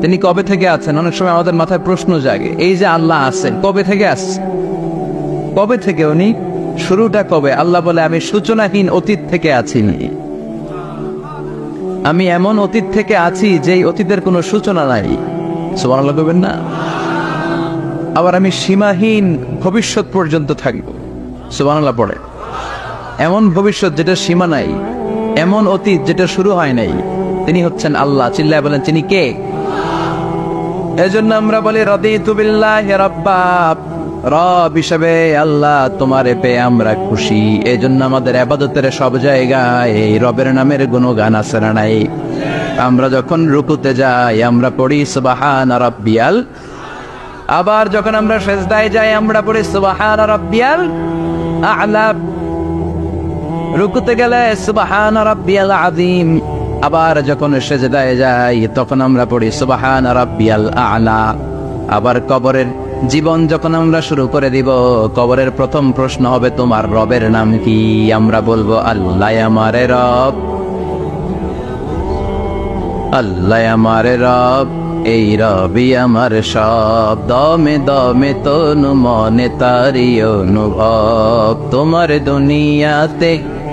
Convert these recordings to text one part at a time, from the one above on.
তিনি কবে থেকে আছেন? অনেক সময় আমাদের মাথায় প্রশ্ন জাগে, এই যে আল্লাহ আছেন কবে থেকে আসছে? কবে থেকে উনি? শুরুটা কবে? আল্লাহ বলে আমি সূচনাহীন অতীত থেকে আছি, আমি এমন অতীত থেকে আছি যেই অতীতের কোনো সূচনা নাই। সুবহানাল্লাহ বলবেন না? আবার আমি সীমাহীন ভবিষ্যৎ পর্যন্ত থাকবো। সুবহানাল্লাহ পড়ে। এমন ভবিষ্যৎ যেটা সীমা নাই, এমন অতীত যেটা শুরু হয় নাই, তিনি হচ্ছেন আল্লাহ। চিল্লায় বলেন তিনি কে? এজন্য আমরা বলি রাদিতু বিল্লাহি রাব্বা, রব হিসেবে আল্লাহ তোমারে পেয়ে আমরা খুশি। এজন্য আমাদের ইবাদতের সব জায়গায় এই রবের নামের গুণগান আছে না নাই? আমরা যখন রুকুতে যাই আমরা পড়ি সুবহানা রাব্বিয়াল, আবার যখন আমরা সিজদায় যাই আমরা পড়ি সুবহানা রাব্বিয়াল আ'লা, রুকুতে গেলে সুবহানা রাব্বিয়াল আযীম, আবার যখন সিজদায় যাই তখন আমরা পড়ি সুবহানা রাব্বিয়াল আ'লা। আবার কবরের জীবন যখন আমরা শুরু করে দিব, কবরের প্রথম প্রশ্ন হবে তোমার রবের নাম কি? আমরা বলবো আল্লাহ আমারে রব, আল্লাহ আমারে রব, এই রবি আমার সব, দমে দমে তনু মনে তারি অনুভব। তোমার দুনিয়াতে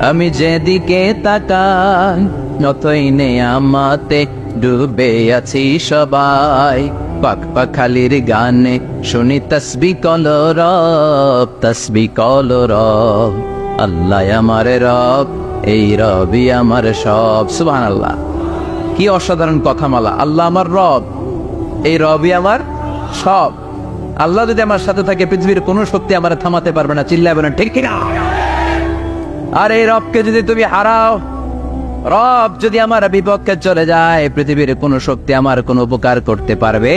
আমি যেদিকে তাকাই নতই নেয়ামতে ডুবে আছি সবাই। পাক পাখালির গানে শুনি তসবিহ কলো রব, তসবিহ কলো রব, আল্লাহ আমারে রব, এই রবি আমার সব। সুবহানাল্লাহ, কি অসাধারণ কথামালা! আল্লাহ আমার রব, এই রবি আমার সব। আল্লাহ যদি আমার সাথে থাকে পৃথিবীর কোন শক্তি আমার থামাতে পারবে না। চিল্লায় বলেন ঠিক কিনা? আর এই রবকে যদি তুমি হারাও, রব যদি আমার বিপক্ষে চলে যায়, পৃথিবীর কোন শক্তি আমার কোন উপকার করতে পারবে?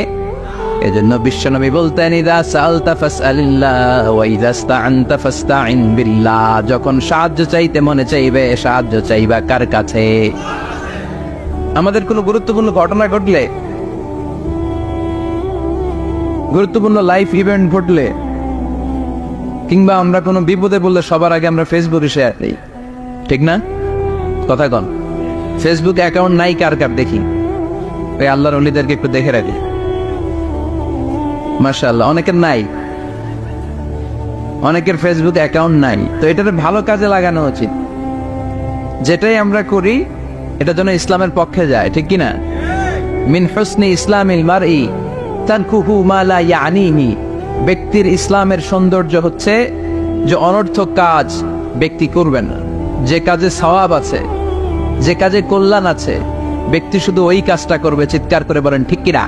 এজন্য বিশ্বনবী বলতেন ইযা সাআলতা ফাসআলিল্লাহ ওয়া ইযা ইসতাআনতা ফাসতাইন বিল্লাহ। যখন সাহায্য চাইতে মনে চাইবে, সাহায্য চাইবা কার কাছে? আমাদের কোনো গুরুত্বপূর্ণ ঘটনা ঘটলে, গুরুত্বপূর্ণ লাইফ ইভেন্ট ঘটলে, কিংবা আমরা কোনো বিপদে পড়লে সবার আগে আমরা ফেসবুকে শেয়ার দিই, ঠিক না? কথা কন। ফেসবুক অ্যাকাউন্ট নাই কার কার দেখি? ওই আল্লাহর ওলিদেরকে একটু দেখে রাখি। মাশাআল্লাহ, অনেকের নাই, অনেকের ফেসবুক অ্যাকাউন্ট নাই। তো এটাতে ভালো কাজে লাগানো উচিত। যেটাই আমরা করি এটা যেন ইসলামের পক্ষে যায়, ঠিক কিনা? মিন হুসনি ইসলামিল মারই তানকুহু মা লা ইয়ানিহি। ব্যক্তির ইসলামের সৌন্দর্য হচ্ছে যে অনর্থক কাজ ব্যক্তি করবেন না। যে কাজে সওয়াব আছে, যে কাজে কল্যাণ আছে, ব্যক্তি শুধু ওই কাজটা করবে। চিৎকার করে বলেন ঠিক কিনা?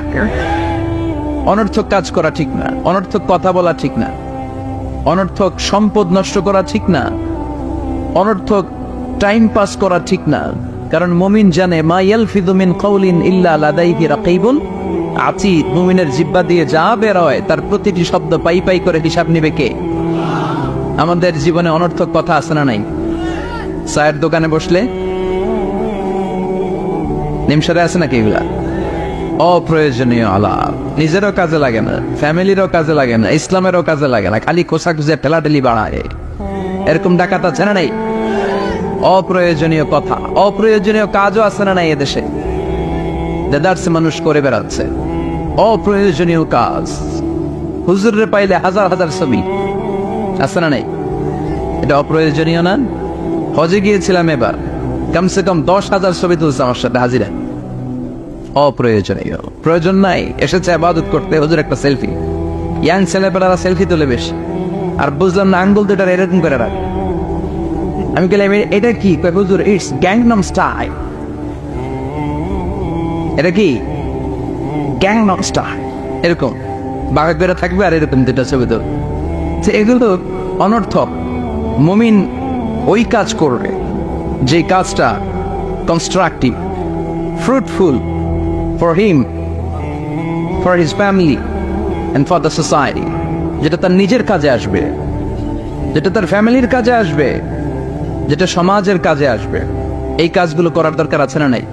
অনর্থক কাজ করা ঠিক না, অনর্থক কথা বলা ঠিক না, অনর্থক সম্পদ নষ্ট করা ঠিক না, অনর্থক টাইম পাস করা ঠিক না। কারণ মুমিন জানে মা ইয়ালফিযু মিন কাউলিন ইল্লা লাদাইহি রাকীবুন আতীদ। মুমিনের জিহ্বা দিয়ে যা বের হয় তার প্রতিটি শব্দ পাই পাই করে হিসাব নেবে কে? আমাদের জীবনে অনর্থক কথা আছে না নাই? চায়ের দোকানে বসলে নিমসারে আছে নাকি এগুলা? অপ্রয়োজনীয় আলাপ, নিজেরও কাজে লাগে না, ফ্যামিলিরও কাজে লাগে না, ইসলামেরও কাজে লাগে না, খালি খোসা খুঁজে ঠেলাঠেলি বাড়ায়। এরকম ডাকাত আছে না নাই? অপ্রয়োজনীয় কথা, অপ্রয়োজনীয় কাজও আছে না নাই এদেশে? দেদারসে মানুষ করে বেড়াচ্ছে অপ্রয়োজনীয় কাজ। হুজুরে পাইলে হাজার হাজার ছবি আছে না নাই? এটা অপ্রয়োজনীয় না? হজে গিয়েছিলাম এবার, কমসে কম 10,000 ছবি তুলছে আমার সাথে হাজিরা। অপ্রয়োজনীয়, প্রয়োজন নাই। এসেছে ইবাদত করতে, হুজুর একটা সেলফি। ইয়াং ছেলেপেলারা সেলফি তোলে বেশি। আর বুঝলাম না, আঙ্গুল দুটা এরকম করে রাখ। আমি বললাম এটা কি? হুজুর ইটস গ্যাংনাম স্টাইল। এটা কি? Gangnam style. এরকম বাঁকা করে থাকবে আর এরকম দুটা ছবি তো। এগুলো অনর্থক। মুমিন ওই কাজ করবে যে কাজটা constructive, fruitful for him, for his family and for the society. যেটা তার নিজের কাজে আসবে, যেটা তার ফ্যামিলির কাজে আসবে, যেটা সমাজের কাজে আসবে। এই কাজগুলো করার দরকার আছে না নাই?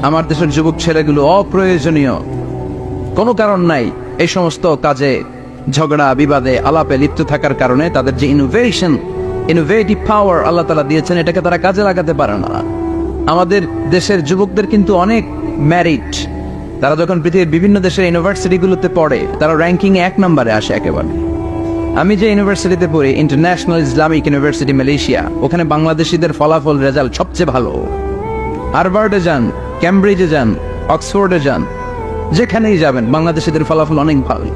আমার দেশের যুবক ছেলেগুলো অপ্রয়োজনীয়, কোনো কারণ নাই এই সমস্ত কাজে ঝগড়া বিবাদে আলাপে লিপ্ত থাকার কারণে তাদের যে ইনোভেটিভ পাওয়ার আল্লাহ তাআলা দিয়েছেন, এটাকে তারা কাজে লাগাতে পারে না। আমাদের দেশের যুবকদের কিন্তু অনেক ম্যারিড, তারা যখন পৃথিবীর বিভিন্ন দেশের ইউনিভার্সিটিগুলোতে পড়ে তারা র্যাঙ্কিং 1 নম্বরে আসে একেবারে। আমি যে ইউনিভার্সিটিতে পড়ি, ইন্টারন্যাশনাল ইসলামিক ইউনিভার্সিটি মালয়েশিয়া, ওখানে বাংলাদেশিদের ফলাফল রেজাল্ট সবচেয়ে ভালো। হার্ভার্ডে যান, ক্যামব্রিজে যান, অক্সফোর্ডে যান, যেখানেই যাবেন বাংলাদেশিদের ফলাফল অনেক ভালো।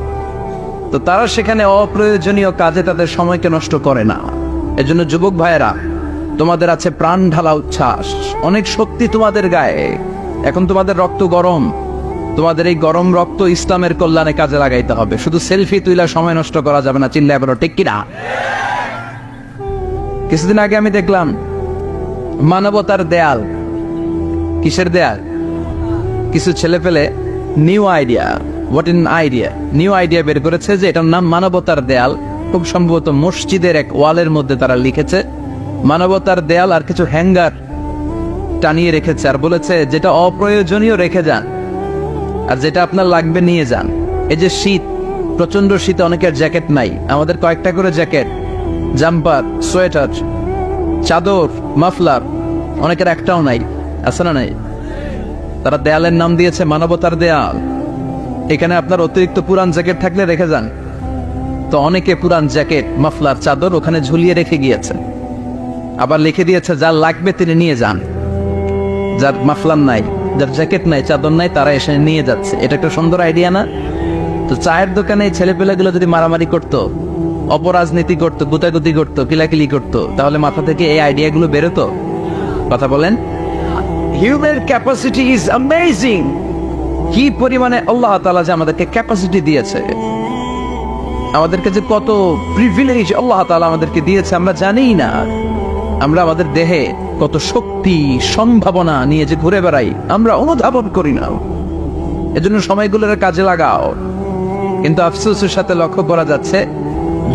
তো তারা সেখানে অপ্রয়োজনীয় কাজে তাদের সময়কে নষ্ট করে না। এজন্য যুবক ভাইয়েরা, তোমাদের আছে প্রাণ ঢালা উচ্ছ্বাস, অনেক শক্তি তোমাদের গায়ে। এখন তোমাদের রক্ত গরম, তোমাদের এই গরম রক্ত ইসলামের কল্যাণে কাজে লাগাইতে হবে। শুধু সেলফি তুইলা সময় নষ্ট করা যাবে না, চিল্লায় বলো ঠিক কিনা। কিছুদিন আগে আমি দেখলাম মানবতার দেয়াল। কিসের দেয়াল? কিছু ছেলে পেলে নিউ আইডিয়া, নিউ আইডিয়া বের করেছে যে এটার নাম মানবতার দেয়াল। খুব সম্ভবত মসজিদের এক ওয়ালের মধ্যে তারা লিখেছে মানবতার দেয়াল, আর কিছু হ্যাঙ্গার টানিয়ে রেখেছে, আর বলেছে যেটা অপ্রয়োজনীয় রেখে যান, আর যেটা আপনার লাগবে নিয়ে যান। এই যে শীত, প্রচন্ড শীতে অনেকের জ্যাকেট নাই, আমাদের কয়েকটা করে জ্যাকেট, জাম্পার, সোয়েটার, চাদর, মাফলার, অনেকের একটাও নাই, আছে না নাই? তারা দেয়ালের নাম দিয়েছে মানবতার দেয়াল। এখানে আপনার অতিরিক্ত পুরান জ্যাকেট থাকলে রেখে যান। তো অনেকে পুরান জ্যাকেট, মাফলার, চাদর ওখানে ঝুলিয়ে রেখে গিয়েছে, আবার লিখে দিয়েছে যার লাগবে তিনি নিয়ে যান। যার মাফলার নাই, যার জ্যাকেট নাই, চাদর নাই, তারা এসে নিয়ে যাচ্ছে। এটা একটা সুন্দর আইডিয়া না? তো চায়ের দোকানে ছেলেপেলেগুলো যদি মারামারি করতো, অপরাজনীতি করতো, গুতাগুতি করতো, কিলাকিলি করতো, তাহলে মাথা থেকে এই আইডিয়াগুলো বেরোতো? কথা বলেন। Human capacity is amazing. কি পরিমাণে আল্লাহ তাআলা যে আমাদেরকে ক্যাপাসিটি দিয়েছে, আমাদেরকে যে কত প্রিভিলেজ আল্লাহ তাআলা আমাদেরকে দিয়েছে আমরা জানি না। আমরা আমাদের দেহে কত শক্তি, সম্ভাবনা নিয়ে যে ঘুরে বেড়াই আমরা অনুধাবন করি না। এজন্য সময়গুলোর কাজে লাগাও। কিন্তু আফসোসের সাথে লক্ষ্য করা যাচ্ছে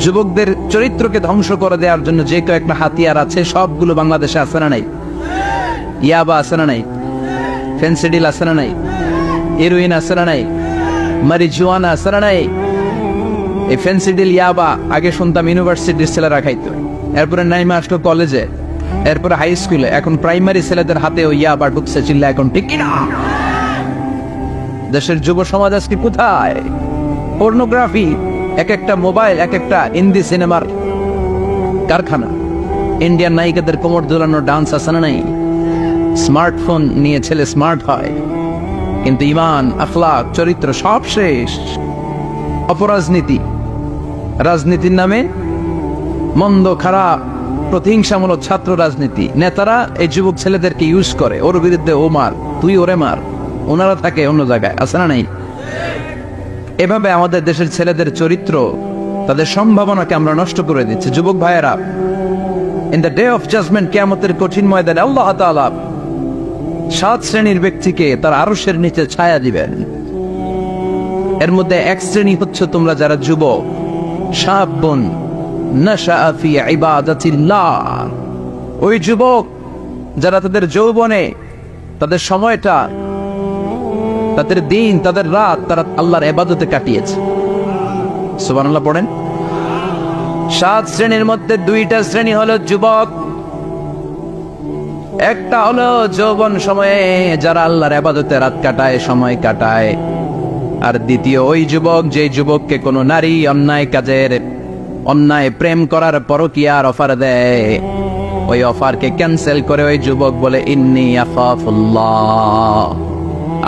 যুবকদের চরিত্রকে ধ্বংস করে দেওয়ার জন্য যে কয়েকটা হাতিয়ার আছে সবগুলো বাংলাদেশে আছে না নাই? ইয়াবা আছে না নাই? ফেন্সিডিল আছে না নাই? হেরোইন আছে না নাই? মারিজুয়ানা আছে না নাই? এই ফেন্সিডিল, ইয়াবা আগে শুনতাম ইউনিভার্সিটির ছেলেরা খাইতো, এরপরে নাইমা আসলো কলেজে, এরপরে হাই স্কুলে, এখন প্রাইমারি ছেলেদের হাতে ওই ইয়াবা ঢুকছে। চিল্লা এখন ঠিক কিনা? দেশের যুব সমাজ আজকে কোথায়? পর্নোগ্রাফি, এক একটা মোবাইল, এক একটা হিন্দি সিনেমার কারখানা। ইন্ডিয়ান নায়িকাদের কোমর দোলানো ডান্স আছে না নাই? স্মার্টফোন নিয়ে ছেলে স্মার্ট হয়, কিন্তু ইমান, আখলাক, চরিত্র সব শেষ। অপরাজনীতি, রাজনীতির নামে মন্দ, খারাপ, প্রতিহিংসামূলক ছাত্র রাজনীতি। নেতারা এই যুবক ছেলেদেরকে ইউজ করে, ওর বিরুদ্ধে ও মার, তুই ওরে মার, ওনারা থাকে অন্য জায়গায়, আছে না নাই? এভাবে আমাদের দেশের ছেলেদের চরিত্র, তাদের সম্ভাবনাকে আমরা নষ্ট করে দিচ্ছি। যুবক ভাইয়েরা, in the day of judgement, কিয়ামতের কঠিন ময়দানে আল্লাহ তাআলা 7 শ্রেণীর ব্যক্তিকে তার আরশের নিচে ছায়া দিবেন। এর মধ্যে এক শ্রেণী হচ্ছে তোমরা যারা যুবক, শাবুন নাশাআ ফি ইবাদাতিল্লাহ। ওই যুবক যারা তাদের যৌবনে, তাদের সময়টা, তাদের দিন, তাদের রাত তারা আল্লাহর ইবাদতে কাটিয়েছে। সুবহানাল্লাহ পড়েন। 7 শ্রেণীর মধ্যে 2টা শ্রেণী হলো যুবক। একটা হলো যৌবন সময়ে যারা আল্লাহর ইবাদতে রাত কাটায়, সময় কাটায়। আর দ্বিতীয় ওই যুবক, যে যুবককে কোনো নারী অন্যায় কাজের, অন্যায় প্রেম করার পরকীয়ার অফার দেয়, ওই অফারকে ক্যান্সেল করে ওই যুবক বলে ইন্নী আখাফুল্লাহ,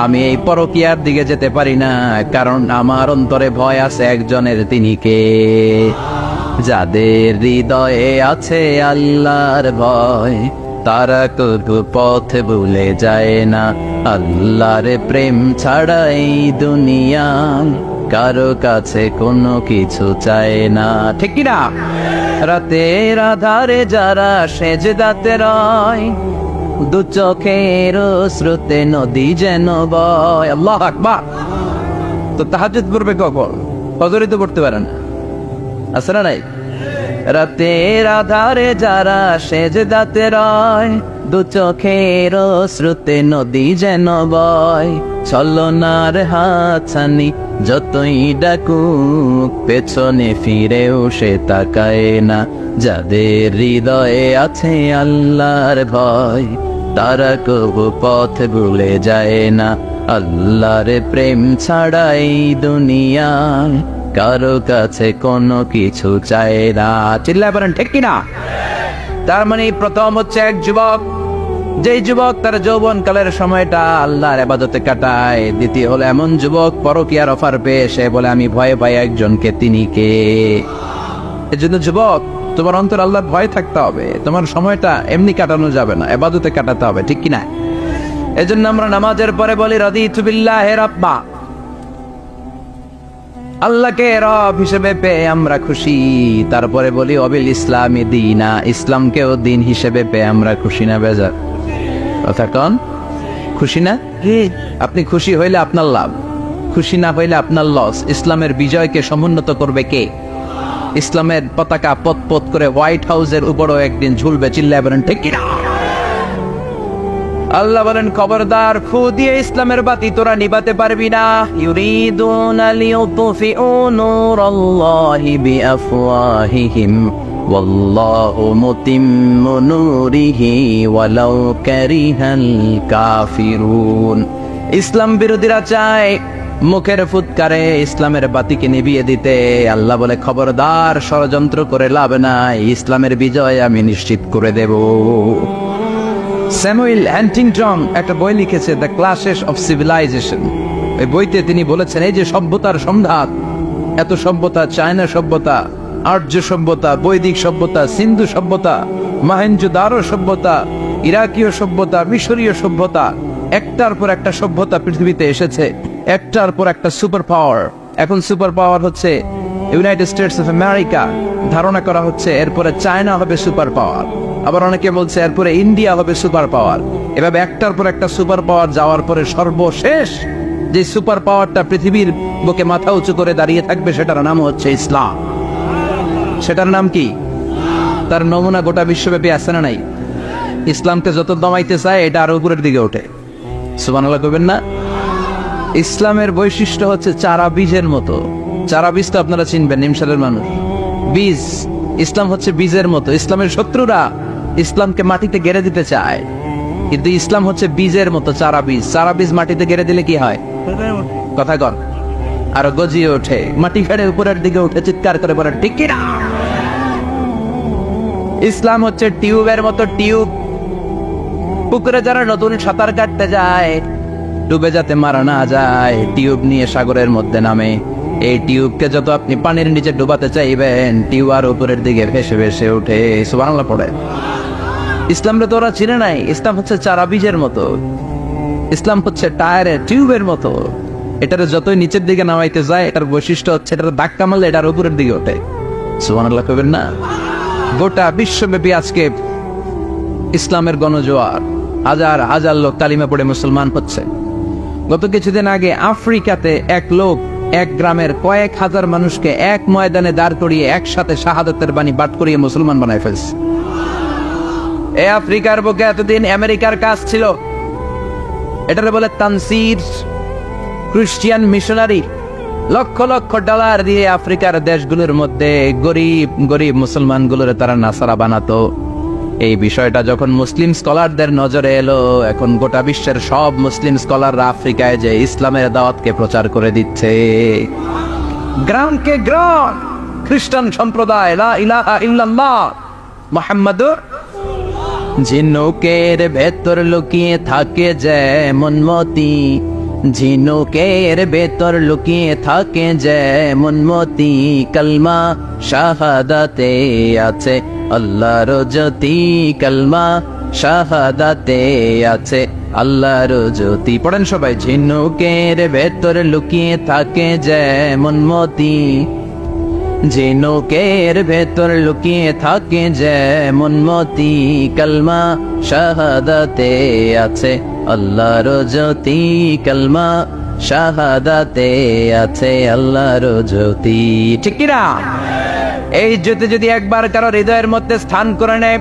আমি এই পরকীয়ার দিকে যেতে পারি না, কারণ আমার অন্তরে ভয় আছে একজনের, তিনি কে? যাদের হৃদয়ে আছে আল্লাহর ভয়, তারা কবু পথ ভুলে যায় না। আল্লাহর প্রেম ছাড়া এই দুনিয়া কারো কাছে কোনো কিছু চায় না, ঠিক কিনা? রাতের আধারে যারা সেজদাতে রয়, দু চোখের স্রোতে নদী যেন বয়। আল্লাহু আকবার। তো তাহাজ্জুদ পড়বে কখন? ফজরে তো পড়তে পারেন, আছে না নাই? রাতের আধারে যারা সেজদাতে রয়, দু চোখের স্রোতে নদী যেন বয়। ছলনার হাতছানি যতই ডাকুক, পেছনে ফিরেও সে তাকায় না। যাদের হৃদয়ে আছে আল্লাহর ভয়, তারা কবু পথ ভুলে যায় না। আল্লাহর প্রেম ছাড়াই দুনিয়ায় কারো কাছে কোনো কিছু চায় না। চিল্লায় বলেন ঠিক কিনা? তার মানে প্রথম হচ্ছে এক যুবক, যেই যুবক তার যৌবন কালের সময়টা আল্লাহর ইবাদতে কাটায়। দ্বিতীয় হলো এমন যুবক পরকীয়ার অফার পেয়ে সে বলে আমি ভয়ে পাই একজনকে, তিনি কে? এজন্য যুবক, তোমার অন্তর আল্লাহর ভয় থাকতে হবে। তোমার সময়টা এমনি কাটানো যাবে না, ইবাদতে কাটাতে হবে, ঠিক কিনা? এজন্য আমরা নামাজের পরে বলি রাদিতু বিল্লাহি রাব্বা, আল্লাহকে রব হিসেবে পেয়ে আমরা খুশি। তারপরে বলি অবিল ইসলামি দীনা, ইসলামকেও দিন হিসেবে পেয়ে আমরা খুশি না বেজার? কথা কন, খুশি না? আপনি খুশি হইলে আপনার লাভ, খুশি না হইলে আপনার লস। ইসলামের বিজয়কে সমুন্নত করবে কে? ইসলামের পতাকা পত পত করে হোয়াইট হাউসের উপরও একদিন ঝুলবে। চিল্লায় বলেন ঠিক কিনা? আল্লাহ বলেন খবরদার, ফু দিয়ে ইসলামের বাতি তোরা নিভাতে পারবি না। ইউরিদুনা লিউতফিউ নূরাল্লাহি বিআফওয়াহিহিম ওয়াল্লাহু মুতিম্মু নূরিহি ওয়ালাউ কারিহাল কাফিরুন। ইসলাম বিরোধীরা চায় মুখের ফুৎকারে ইসলামের বাতিকে নিভিয়ে দিতে। আল্লাহ বলে খবরদার, ষড়যন্ত্র করে লাভ নাই, ইসলামের বিজয় আমি নিশ্চিত করে দেব। স্যামুয়েল হ্যান্টিংটন একটা বই লিখেছে, দ্য ক্লাশেস অফ সিভিলাইজেশন। এই বইতে তিনি বলেছেন এই যে সভ্যতার সংঘাত, এত সভ্যতা, চায়না সভ্যতা, আর্য সভ্যতা, বৈদিক সভ্যতা, সিন্ধু সভ্যতা, মহেঞ্জোদারো সভ্যতা, ইরাকীয় সভ্যতা, মিশরীয় সভ্যতা, একটার পর একটা সভ্যতা পৃথিবীতে এসেছে, একটার পর একটা সুপার পাওয়ার। এখন সুপার পাওয়ার হচ্ছে ইউনাইটেড স্টেটস অফ আমেরিকা, ধারণা করা হচ্ছে এরপরে চায়না হবে সুপার পাওয়ার, আবার অনেকে বলছে এরপরে ইন্ডিয়া হবে সুপার পাওয়ার। এভাবে একটার পর একটা সুপার পাওয়ার যাওয়ার পরে সর্বশেষ যে সুপার পাওয়ারটা পৃথিবীর বুকে মাথা উঁচু করে দাঁড়িয়ে থাকবে সেটার নাম হচ্ছে ইসলাম। সেটার নাম কি? তার নমুনা গোটা বিশ্বব্যাপী আছে না নাই? ইসলামকে যত দমাইতে চায় এটা আরো উপরের দিকে ওঠে। সুবহানাল্লাহ কইবেন না? ইসলামের বৈশিষ্ট্য হচ্ছে চারা বীজের মতো। চারা বীজ তো আপনারা চিনবেন, নিমসালের মানুষ। বীজ, ইসলাম হচ্ছে বীজের মতো। ইসলামের শত্রুরা ইসলামকে মাটিতে গেড়ে দিতে চায়, কিন্তু ইসলাম হচ্ছে বীজের মতো, চারা বীজ। চারা বীজ মাটিতে গেড়ে দিলে কি হয়? কথা কর, আরো গজিয়ে ওঠে, মাটি ফেড়ে উপরের দিকে উঠে চিৎকার করে বলে ঠিক কিনা? ইসলাম হচ্ছে টিউবের মতো। টিউব, পুকুরে যারা নতুন সাঁতার কাটতে যায় ডুবে যাতে মারা না যায়, টিউব নিয়ে সাগরের মধ্যে নামে। এই টিউবকে যত আপনি পানির নিচে ডুবাতে চাইবেন, টিউব আর উপরের দিকে ভেসে ভেসে উঠে। সুবহানাল্লাহ পড়ে। ইসলামরে তো ওরা চিনে নাই। ইসলাম হচ্ছে চারা বীজের মতো, ইসলাম হচ্ছে টায়ারের টিউবের মতো। এটার যতই নিচের দিকে নামাইতে যায়, এটার বৈশিষ্ট্য হচ্ছে এটার ধাক্কা মারলে এটার উপরের দিকে ওঠে। সুবহানাল্লাহ কইবেন না? গোটা বিশ্বব্যাপী আজকে ইসলামের গণজোয়ার, হাজার হাজার লোক কালিমা পড়ে মুসলমান হচ্ছে। গত কিছুদিন আগে আফ্রিকাতে এক লোক এক গ্রামের কয়েক হাজার মানুষকে এক ময়দানে দাঁড় করিয়ে একসাথে শাহাদাতের বাণী পাঠ করিয়ে মুসলমান বানায় ফেলছে। এই আফ্রিকার বুকে এতদিন আমেরিকার কাজ ছিল, এটারে বলে Tansir, Christian missionary. Lakh lakh dollar দিয়ে আফ্রিকার দেশগুলোর মধ্যে গরিব গরিব মুসলমানগুলোরে তারা নাসারা বানাতো। এই বিষয়টা যখন মুসলিম স্কলারদের নজরে এলো, এখন গোটা বিশ্বের সব মুসলিম স্কলাররা আফ্রিকায় যে ইসলামের দাওয়াতকে প্রচার করে দিচ্ছে। গ্রামকে গ্রাম খ্রিস্টান সম্প্রদায় লা ইলাহা ইল্লাল্লাহ মুহাম্মাদুর। ঝিনুকের ভেতর লুকিয়ে থাকে যেমন মতি, ঝিনুকের ভেতর লুকিয়ে থাকে যেমন মতি, কলমা শাহাদাতে আছে আল্লাহর জ্যোতি, কলমা শাহাদাতে আছে আল্লাহর জ্যোতি। পড়েন সবাই। ঝিনুকের ভেতর লুকিয়ে থাকে যেমন মতি, ঝিনুকের ভেতর লুকিয়ে থাকে যেমন মতি, কলমা শাহাদাতে আছে আল্লাহর জ্যোতি, কলমা শাহাদাতে আছে আল্লাহর জ্যোতি। ঠিক কিনা? এই জ্যোতি যদি একবার কারো হৃদয়ের মধ্যে স্থান করে নেয়,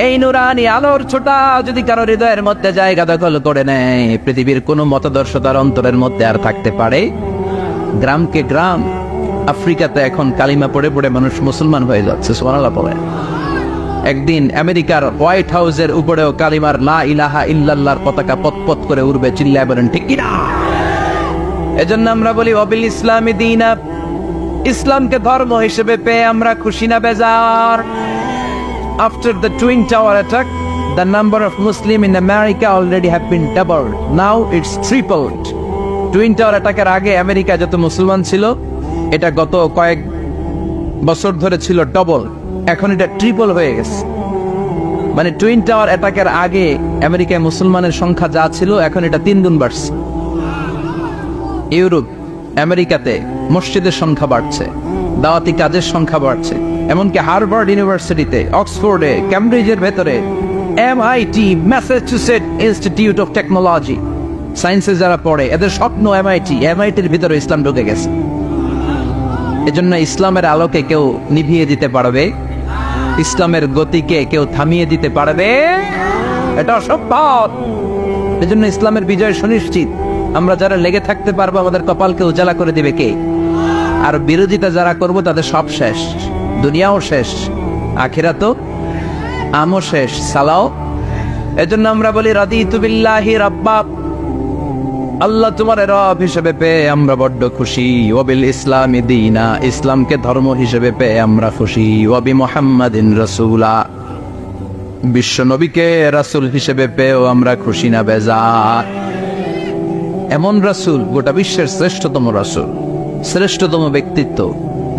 এই নুরানি আলোর ছোটা যদি কারো হৃদয়ের মধ্যে জায়গা দখল করে নেয়, পৃথিবীর কোন মতাদর্শ তার অন্তরের মধ্যে আর থাকতে পারে? গ্রামকে গ্রাম আফ্রিকাতে এখন কালিমা পড়ে পড়ে মানুষ মুসলমান হয়ে যাচ্ছে। সুবহানাল্লাহ পড়ে। একদিন আমেরিকার হোয়াইট হাউসের উপরেও কালিমার লা ইলাহা ইল্লাল্লাহর পতাকা পতপত করে উড়বে, চিল্লায় বলেন ঠিক কিনা? এজন্য আমরা বলি ওয়াবিল ইসলামি দীনা, ইসলামকে ধর্ম হিসেবে পেয়ে আমরা খুশি না বেজার? After the Twin Tower attack, the number of Muslims in America already have been doubled. Now it's tripled. Twin Tower attack এর আগে আমেরিকা যত মুসলমান ছিল, এটা গত কয়েক বছর ধরে ছিল ডবল, এখন এটা ট্রিপল হয়ে গেছে। মানে টুইন টাওয়ার অ্যাটাকের আগে আমেরিকায় মুসলমানের সংখ্যা যা ছিল, এখন এটা 3 গুণ বাড়ছে। ইউরোপ, আমেরিকাতে মসজিদের সংখ্যা বাড়ছে, দাওয়াতি কাজের সংখ্যা বাড়ছে, এমনকি হার্ভার্ড ইউনিভার্সিটিতে, অক্সফোর্ডে, ক্যামব্রিজের ভেতরে, MIT, Massachusetts institute of technology, সায়েন্সে যারা পড়ে এদের স্বপ্ন এমআইটির ভিতরে ইসলাম ঢুকে গেছে। এজন্য ইসলামের আলোকে কেউ নিভিয়ে দিতে পারবে? ইসলামের গতিকে কেউ থামিয়ে দিতে পারবে? এটা অসম্ভব। এজন্য ইসলামের বিজয় সুনিশ্চিত। আমরা যারা লেগে থাকতে পারবো, আমাদের কপালকে উজালা করে দিবে কে? আর বিরোধিতা যারা করবো তাদের সব শেষ, দুনিয়াও শেষ, আখিরাতও আমও শেষ, সালাও। এজন্য আমরা বলি রাদিতু বিল্লাহি রাব্বা, আল্লাহ তোমার রব হিসেবে পেয়ে আমরা বড্ড খুশি। ওয়াবিল ইসলামি দীনা, ইসলামকে ধর্ম হিসেবে পেয়ে আমরা খুশি। ওয়াবি মুহাম্মাদিন রাসূলা, বিশ্ব নবীকে রাসূল হিসেবে পেয়েও আমরা খুশি না বেজার? এমন রাসূল, গোটা বিশ্বের শ্রেষ্ঠতম রাসূল, শ্রেষ্ঠতম ব্যক্তিত্ব,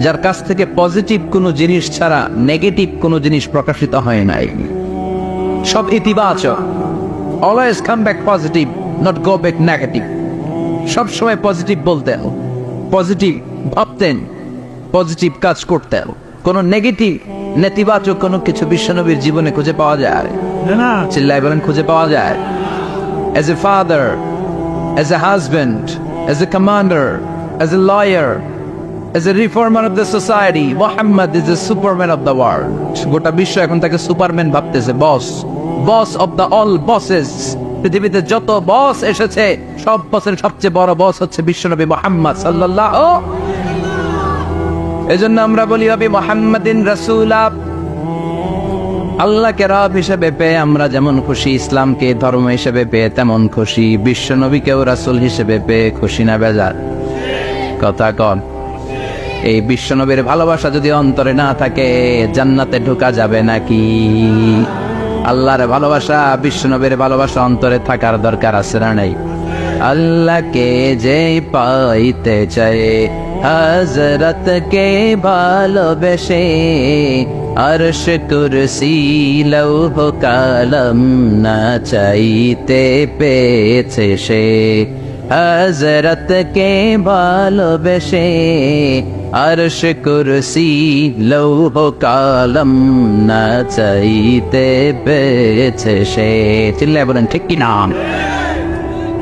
যার কাছ থেকে পজিটিভ কোনো জিনিস ছাড়া নেগেটিভ কোনো জিনিস প্রকাশিত হয় নাই। সব ইতিবাচক, always come back positive, not go back negative. সব সময় পজিটিভ বলতেন, পজিটিভ ভাবতেন, পজিটিভ কাজ করতেন। কোন নেগেটিভ, নেতিবাচক কোনো কিছু বিশ্বনবীর জীবনে খুঁজে পাওয়া যায় না? চিল্লায় বলেন খুঁজে পাওয়া যায়? As a father, as a husband, as a commander, as a lawyer, as a reformer of the society, Muhammad is the superman of the world. গোটা বিশ্ব এখন তাকে সুপারম্যান ভাবতেছে, বস অফ দ্য অল বসেস। পৃথিবীতে যত বস এসেছে, সব বসের সবচেয়ে বড় বস হচ্ছে বিশ্বনবী মুহাম্মদ সাল্লাল্লাহু। এজন্য আমরা বলি নবী মুহাম্মাদিন রাসূলা। আল্লাহকে রব হিসেবে পেয়ে আমরা যেমন খুশি, ইসলামকে ধর্ম হিসেবে পেয়ে তেমন খুশি, বিশ্বনবীকেও রাসূল হিসেবে পেয়ে খুশি না বেজার? কথা কন। এই বিশ্বনবীর ভালোবাসা যদি অন্তরে না থাকে, জান্নাতে ঢোকা যাবে নাকি? আল্লাহর ভালোবাসা, বিশ্বনবীর ভালোবাসা অন্তরে থাকার দরকার আছে না নাই? আল্লাহকে যে পাইতে চায়, হযরতকে ভালোবেসে, আরশ কুরসি লৌহ কালাম না চাইতে পেয়েছে সে। হযরতকে ভালোবেসে, আরশ কুরসি লৌহ কালাম না চাইতে পেয়েছে সে। চিল্লায় বলেন ঠিক কি না?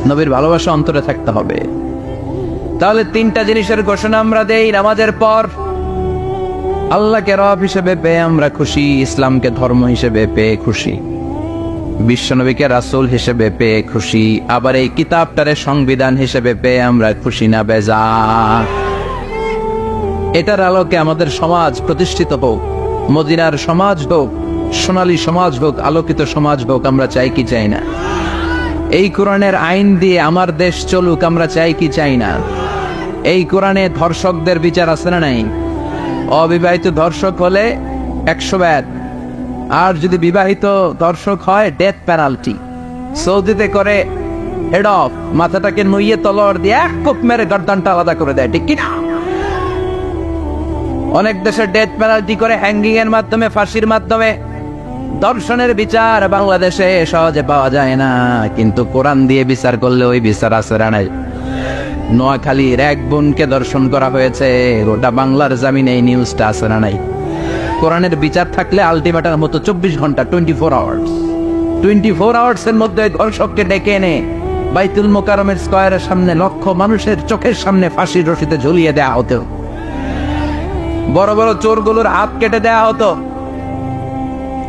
নবীর ভালোবাসা অন্তরে থাকতে হবে। তাহলে 3টা জিনিসের ঘোষণা আমরা দেই নামাজের পর। আল্লাহকে রব হিসেবে পেয়ে আমরা খুশি, ইসলামকে ধর্ম হিসেবে পেয়ে খুশি, বিশ্বনবীকে রাসূল হিসেবে পেয়ে খুশি, আবার এই কিতাবটারে সংবিধান হিসেবে পেয়ে আমরা খুশি না বেজার? এটার আলোকে আমাদের সমাজ প্রতিষ্ঠিত হোক, মদিনার সমাজ হোক, সোনালী সমাজ হোক, আলোকিত সমাজ হোক। আমরা চাই কি চাই না? এই কোরআনের আইন দিয়ে আমার দেশ চলুক, আমরা চাই কি চাই না? এই কোরআনে ধর্ষকদের বিচার আছে না নাই? অবিবাহিত ধর্ষক হলে 100 ব্যাট, আর যদি বিবাহিত ধর্ষক হয় ডেথ পেনাল্টি। সৌদিতে করে হেড অফ, মাথাটাকে নুইয়ে তলোয়ার দিয়ে এক কোপ মেরে গর্দানটা আলাদা করে দেয়, ঠিক কিনা? অনেক দেশে ডেথ পেনাল্টি করে হ্যাঙ্গিং এর মাধ্যমে, ফাঁসির মাধ্যমে। দর্শনের বিচার বাংলাদেশে সহজে পাওয়া যায় না, কিন্তু কোরআন দিয়ে বিচার করলে ওই বিচার আছে না নাই? নোয়াখালীর এক বোনকে দর্শন করা হয়েছে, ওটা বাংলার জামিনে এই নিউজটা আছে না নাই? কোরআনের বিচার থাকলে আলটিমেটার মতো 24 ঘন্টা, 24 আওয়ার্স এর মধ্যে ধর্ষককে ডেকে এনে বাইতুল মোকাররমের স্কয়ারের সামনে লক্ষ মানুষের চোখের সামনে ফাঁসির রশিতে ঝুলিয়ে দেওয়া হতো। বড় বড় চোরগুলোর হাত কেটে দেওয়া হতো।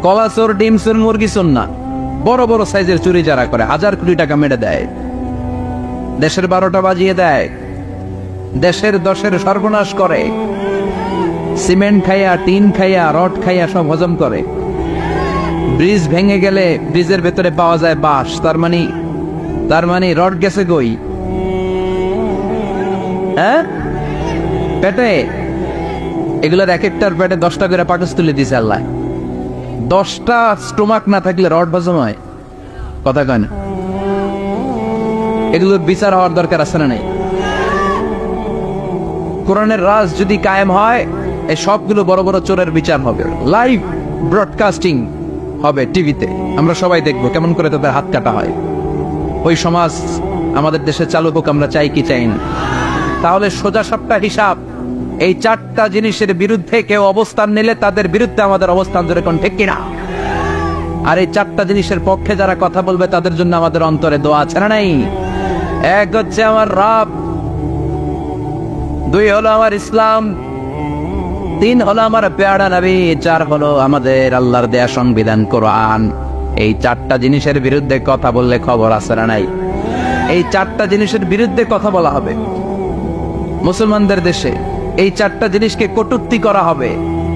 কলা চোর, ডিম চোর, মুরগি চোর না, বড় বড় সাইজের চুরি যারা করে 1000 কোটি টাকা মেরে দেয়, দেশের 12টা বাজিয়ে দেয়, দেশের 10-এর সর্বনাশ করে, সিমেন্ট খাইয়া, টিন খাইয়া, রড খাইয়া সব হজম করে। ব্রিজ ভেঙে গেলে ব্রিজের ভেতরে পাওয়া যায় বাঁশ, তার মানে রড গেছে কই? হ্যাঁ, পেটে। এগুলোর এক একটার পেটে 10টা করে পাকস তুলে দিছে আল্লাহ। 10টা স্টোমাক না থাকলে রড হজম হয়? কথা কয় না। এগুলোর বিচার হওয়ার দরকার আছে না নাই? কোরআনের রাজ যদি কায়েম হয়, এই সবগুলো বড় বড় চোরের বিচার হবে, লাইভ ব্রডকাস্টিং হবে টিভিতে, আমরা সবাই দেখবো কেমন করে তাদের হাত কাটা হয়। ওই সমাজ আমাদের দেশে চালু হোক, আমরা চাই কি চাই না? তাহলে সোজা সাপটা হিসাব, এই 4টা জিনিসের বিরুদ্ধে কেউ অবস্থান নিলে তাদের বিরুদ্ধে আমাদের অবস্থান ধরে কোন ঠিক কিনা? আর এই 4টা জিনিসের পক্ষে যারা কথা বলবে তাদের জন্য আমাদের অন্তরে দোয়া আছে না নাই? এক হচ্ছে আমার রব, 2 হলো আমার ইসলাম, 3 হলো আমার পেয়ারা নবী, 4 হলো আমাদের আল্লাহর দেয়া সংবিধান কোরআন। এই 4টা জিনিসের বিরুদ্ধে কথা বললে খবর আছে না নাই? এই 4টা জিনিসের বিরুদ্ধে কথা বলা হবে মুসলমানদের দেশে। এই 4টা জিনিসকে কটূক্তি করা হবে,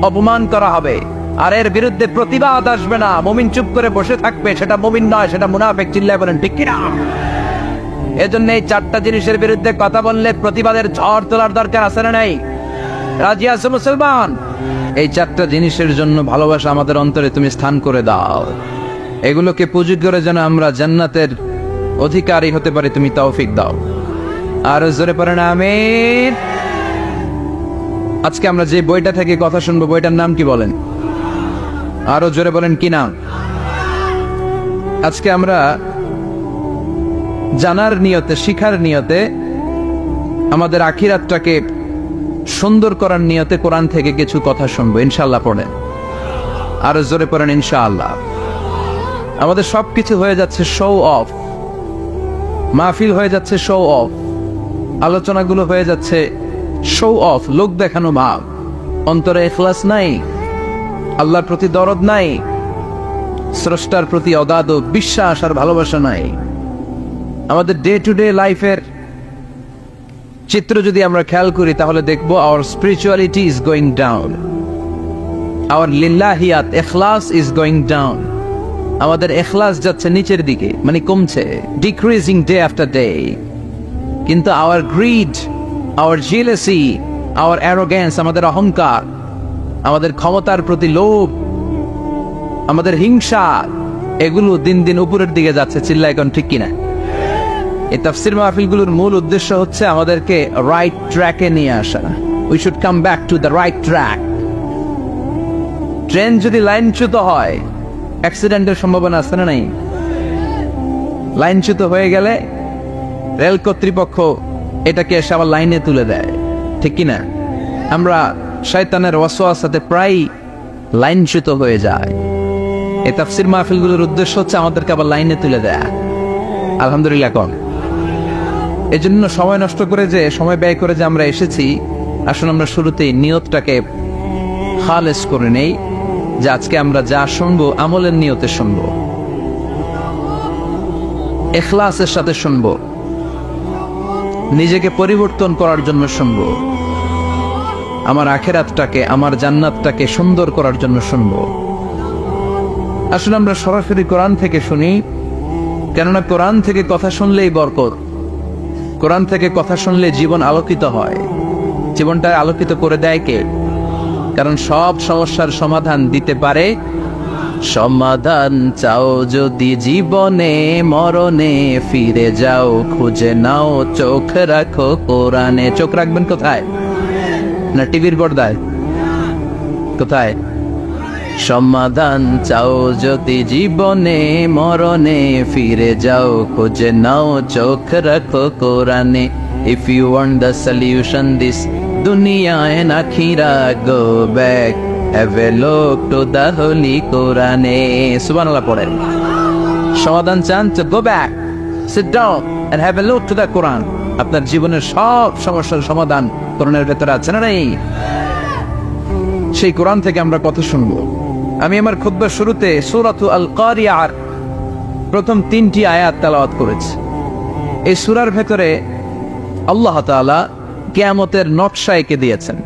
অপমান করা হবে, আর এর বিরুদ্ধে প্রতিবাদ আসবে না। মুমিন চুপ করে বসে থাকবে, সেটা মুমিন নয়, সেটা মুনাফিক। চিল্লায় বলেন ঠিক কিনা? এজন্য এই 4টা জিনিসের বিরুদ্ধে কথা বললে প্রতিবাদের ঝড় তোলার দরকার আছে না নাই? রাজি আছো মুসলমান? এই 4টা জিনিসের জন্য ভালোবাসা আমাদের অন্তরে তুমি স্থান করে দাও। এগুলোকে পুঁজি করে যেন আমরা জান্নাতের অধিকারী হতে পারি, তুমি তৌফিক দাও। আর জোরে পড়েন আমিন। আজকে আমরা যে বইটা থেকে কথা শুনবো, বইটার নাম কি বলেন? আরো জোরে বলেন কি নাম? আজকে আমরা জানার নিয়তে, শিখার নিয়তে, আমাদের আখিরাতটাকে সুন্দর করার নিয়তে কোরআন থেকে কিছু কথা শুনবো, ইনশাআল্লাহ। পড়েন, আরো জোরে পড়েন ইনশাআল্লাহ। আমাদের সবকিছু হয়ে যাচ্ছে শো অফ, মাহফিল হয়ে যাচ্ছে শো অফ, আলোচনাগুলো হয়ে যাচ্ছে শো অফ, লোক দেখানো ভাব। অন্তরে ইখলাস নাই, আল্লাহর প্রতি দরদ নাই, স্রষ্টার প্রতি অগাধ বিশ্বাস আর ভালোবাসা নাই। আমাদের ডে টু ডে লাইফের চিত্র যদি আমরা খেয়াল করি তাহলে দেখবো our spirituality is going down, our লিল্লাহিয়াত, ইখলাস ইজ গোয়িং ডাউন। আমাদের ইখলাস যাচ্ছে নিচের দিকে, মানে কমছে, ডিক্রিজিং ডে আফটার ডে। কিন্তু our greed, our jealousy, our arrogance, আমাদের অহংকার, আমাদের ক্ষমতার প্রতি লোভ, আমাদের হিংসা, এগুলো দিন দিন উপরের দিকে যাচ্ছে। চিল্লায় এখন ঠিক কিনা? এই তাফসির মাহফিলগুলোর মূল উদ্দেশ্য হচ্ছে আমাদেরকে রাইট ট্র্যাকে নিয়ে আসা। We should come back to the right track. Train যদি লাইনচ্যুত হয়, অ্যাক্সিডেন্টের সম্ভাবনা আছে না নাই? লাইনচ্যুত হয়ে গেলে রেল কর্তৃপক্ষ এটাকে এসে আবার লাইনে তুলে দেয়, ঠিক কিনা? আমরা শয়তানের ওয়াসওয়াসাতে প্রায় লাইনচ্যুত হয়ে যায়। এই তাফসির মাহফিলগুলোর উদ্দেশ্য হচ্ছে আমাদেরকে আবার লাইনে তুলে দেয়া। আলহামদুলিল্লাহ কম। এই জন্য সময় নষ্ট করে, যে সময় ব্যয় করে যে আমরা এসেছি, আসলে আমরা শুরুতেই নিয়তটাকে খালেস করে নেই, যে আজকে আমরা যা শুনবো আমলের নিয়তে শুনবো, ইখলাসের সাথে শুনবো, নিজেকে পরিবর্তন করার জন্য শুনবো, আমার আখিরাতটাকে, আমার জান্নাতটাকে সুন্দর করার জন্য শুনবো। আসলে আমরা সরাসরি কোরআন থেকে শুনি, কেননা কোরআন থেকে কথা শুনলেই বরকত। কোরআন থেকে কথা শুনলে জীবন আলোকিত হয়। জীবনটা আলোকিত করে দেয় কে? কারণ সব সমস্যার সমাধান দিতে পারে। সমাধান চাও যদি জীবনে, মরণে ফিরে যাও, খুঁজে নাও, চোখ রাখো কোরআনে। চোখ রাখবেন কোথায়? না টিভির পর্দায়? কোথায়? সমাধান চাও যদি জীবনে, মরণে ফিরে যাও, খুঁজে নাও, চোখ রাখো কোরআনে। If you want the solution this dunya and akhirah, go back, have a look to the holy Quran. Subhanallah পড়েন। সমাধান চান তো go back, sit down and have a look to the Quran. আপনার জীবনের সব সমস্যার সমাধান কোরআনের ভেতরে আছে না নাই? সেই কোরআন থেকে আমরা কথা শুনবো। আমি আমার খুতবার শুরুতে সূরাতু আল কারিয়ার প্রথম 3টি আয়াত তেলাওয়াত করেছি। এই সূরার ভেতরে আল্লাহ তাআলা কিয়ামতের নকশা এঁকে দিয়েছেন,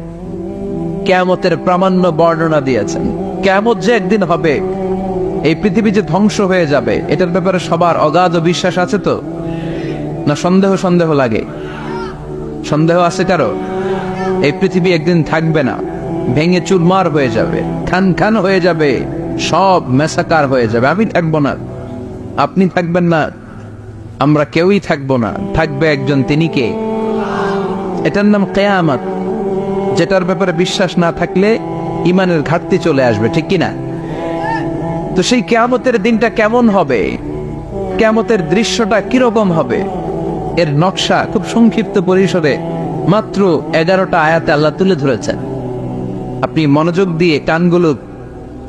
কিয়ামতের প্রামাণ্য বর্ণনা দিয়েছেন। কিয়ামত যে একদিন হবে এই পৃথিবী যে ধ্বংস হয়ে যাবে এটার ব্যাপারে সবার অগাধ বিশ্বাস আছে তো, না সন্দেহ সন্দেহ লাগে? সন্দেহ আছে কারো? এই পৃথিবী একদিন থাকবে না, ভেঙে চুরমার হয়ে যাবে, খান খান হয়ে যাবে, সব মেসাকার হয়ে যাবে। আমি থাকবো না, আপনি থাকবেন না, আমরা কেউই থাকবো না, থাকবে একজন, তিনি কে? এটার নাম কিয়ামত, যেটার ব্যাপারে বিশ্বাস না থাকলে ইমানের ঘাটতি চলে আসবে, ঠিক কিনা? তো সেই কিয়ামতের দিনটা কেমন হবে, কিয়ামতের দৃশ্যটা কিরকম হবে, এর নকশা খুব সংক্ষিপ্ত পরিসরে মাত্র 11টা আয়াতে আল্লাহ তুলে ধরেছেন। আপনি মনোযোগ দিয়ে কানগুলো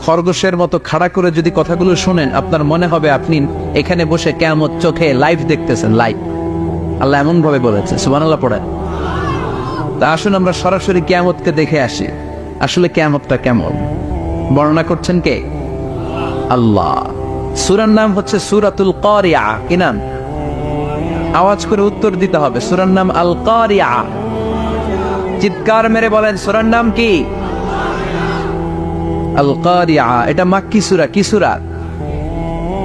খরগোশের মতো খাড়া করে যদি কথাগুলো শুনেন, আপনার মনে হবে আপনি এখানে বসে কিয়ামত চোখে লাইভ দেখতেছেন, লাইভ। আল্লাহ এমন ভাবে বলেছে, সুবহানাল্লাহ পড়েন। তা আসুন আমরা সরাসরি কিয়ামতকে দেখে আসি, আসলে কিয়ামতটা কেমন। বর্ণনা করছেন কে? আল্লাহ। সূরার নাম হচ্ছে সূরাতুল কারিয়া। কি নাম? আওয়াজ করে উত্তর দিতে হবে। সূরার নাম আল কারিয়া। চিৎকার মেরে বলেন, সূরার নাম কি? আল কারিয়া। এটা মাক্কি সূরা। কি সূরা?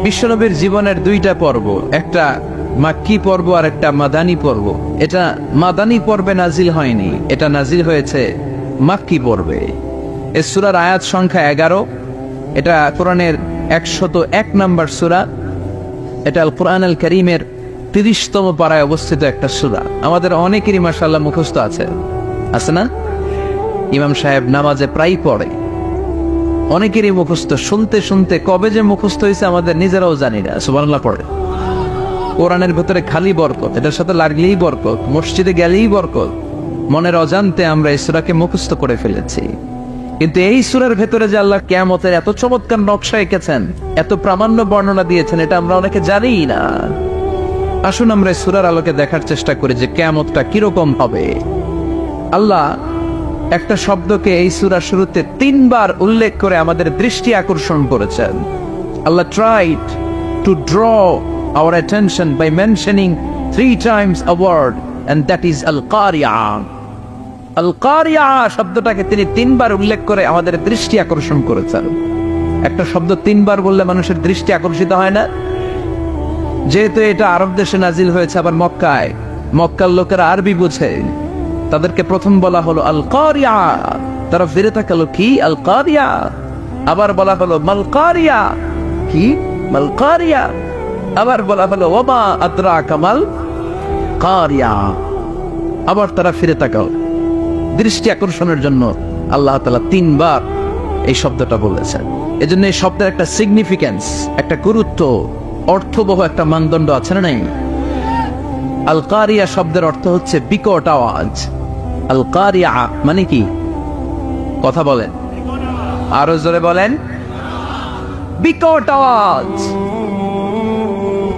বিশ্বনবীর জীবনের দুইটা পর্ব, একটা মাক্কি পর্ব আর একটা মাদানী পর্ব। এটা মাদানী পর্বে নাজিল হয়নি, এটা নাজিল হয়েছে মাক্কি পর্বে। এই সূরার আয়াত সংখ্যা 11। এটা কোরআনের 101 নম্বর সূরা। এটা আল কোরআন আল কারীমের 30তম পারায় অবস্থিত একটা সূরা। আমাদের অনেকেরই মাশাআল্লাহ মুখস্থ আছে, আছে না? ইমাম সাহেব নামাজে প্রায় পড়ে, অনেকেরই মুখস্থ। শুনতে শুনতে কবে যে মুখস্থ হয়েছে আমাদের নিজেরাও জানি না। সুবহানাল্লাহ পড়ে। কোরআনের ভেতরে খালি বরকত, এটার সাথে লাগলেই বরকত, মসজিদে গেলেই বরকত। মনের অজান্তে আমরা এই সূরাকে মুখস্থ করে ফেলেছি। কিন্তু এই সূরার ভেতরে যে আল্লাহ কিয়ামতের এত চমৎকার নকশা এঁকেছেন, এত প্রামাণ্য বর্ণনা দিয়েছেন, এটা আমরা অনেকে জানিই না। আসুন আমরা এই সূরার আলোকে দেখার চেষ্টা করি যে কিয়ামতটা কিরকম হবে। আল্লাহ একটা শব্দকে এই সূরার শুরুতে 3 বার উল্লেখ করে আমাদের দৃষ্টি আকর্ষণ করেছেন। আল্লাহ tried to draw our attention by mentioning 3 times a word, and that is al-Qari'ah. al-Qari'ah শব্দটাকে তিনি 3 বার উল্লেখ করে আমাদের দৃষ্টি আকর্ষণ করেছেন। একটা শব্দ 3 বার বললে মানুষের দৃষ্টি আকর্ষিত হয় না? যেহেতু এটা আরব দেশে নাজিল হয়েছে, আবার মক্কায়, মক্কার লোকেরা আরবি বুঝে, তাদেরকে প্রথম বলা হলো আল কারিয়া। তারা ফিরে তাকালো, কি আল কারিয়া? আবার বলা হলো মাল কারিয়া। কি মাল কারিয়া? আবার বলা হলো ওমা আদরাকা মাল কারিয়া। আবার তারা ফিরে তাকালো। দৃষ্টি আকর্ষণের জন্য আল্লাহ তাআলা 3 বার এই শব্দটা বলেছেন। এজন্য এই শব্দের একটা সিগনিফিকেন্স, একটা গুরুত্ব, অর্থবহ একটা মানদণ্ড আছে না নাই? আল কারিয়া শব্দের অর্থ হচ্ছে বিকট আওয়াজ। আল কারিয়া মানে কি? কথা বলেন, আরো জোরে বলেন। বিকট আওয়াজ।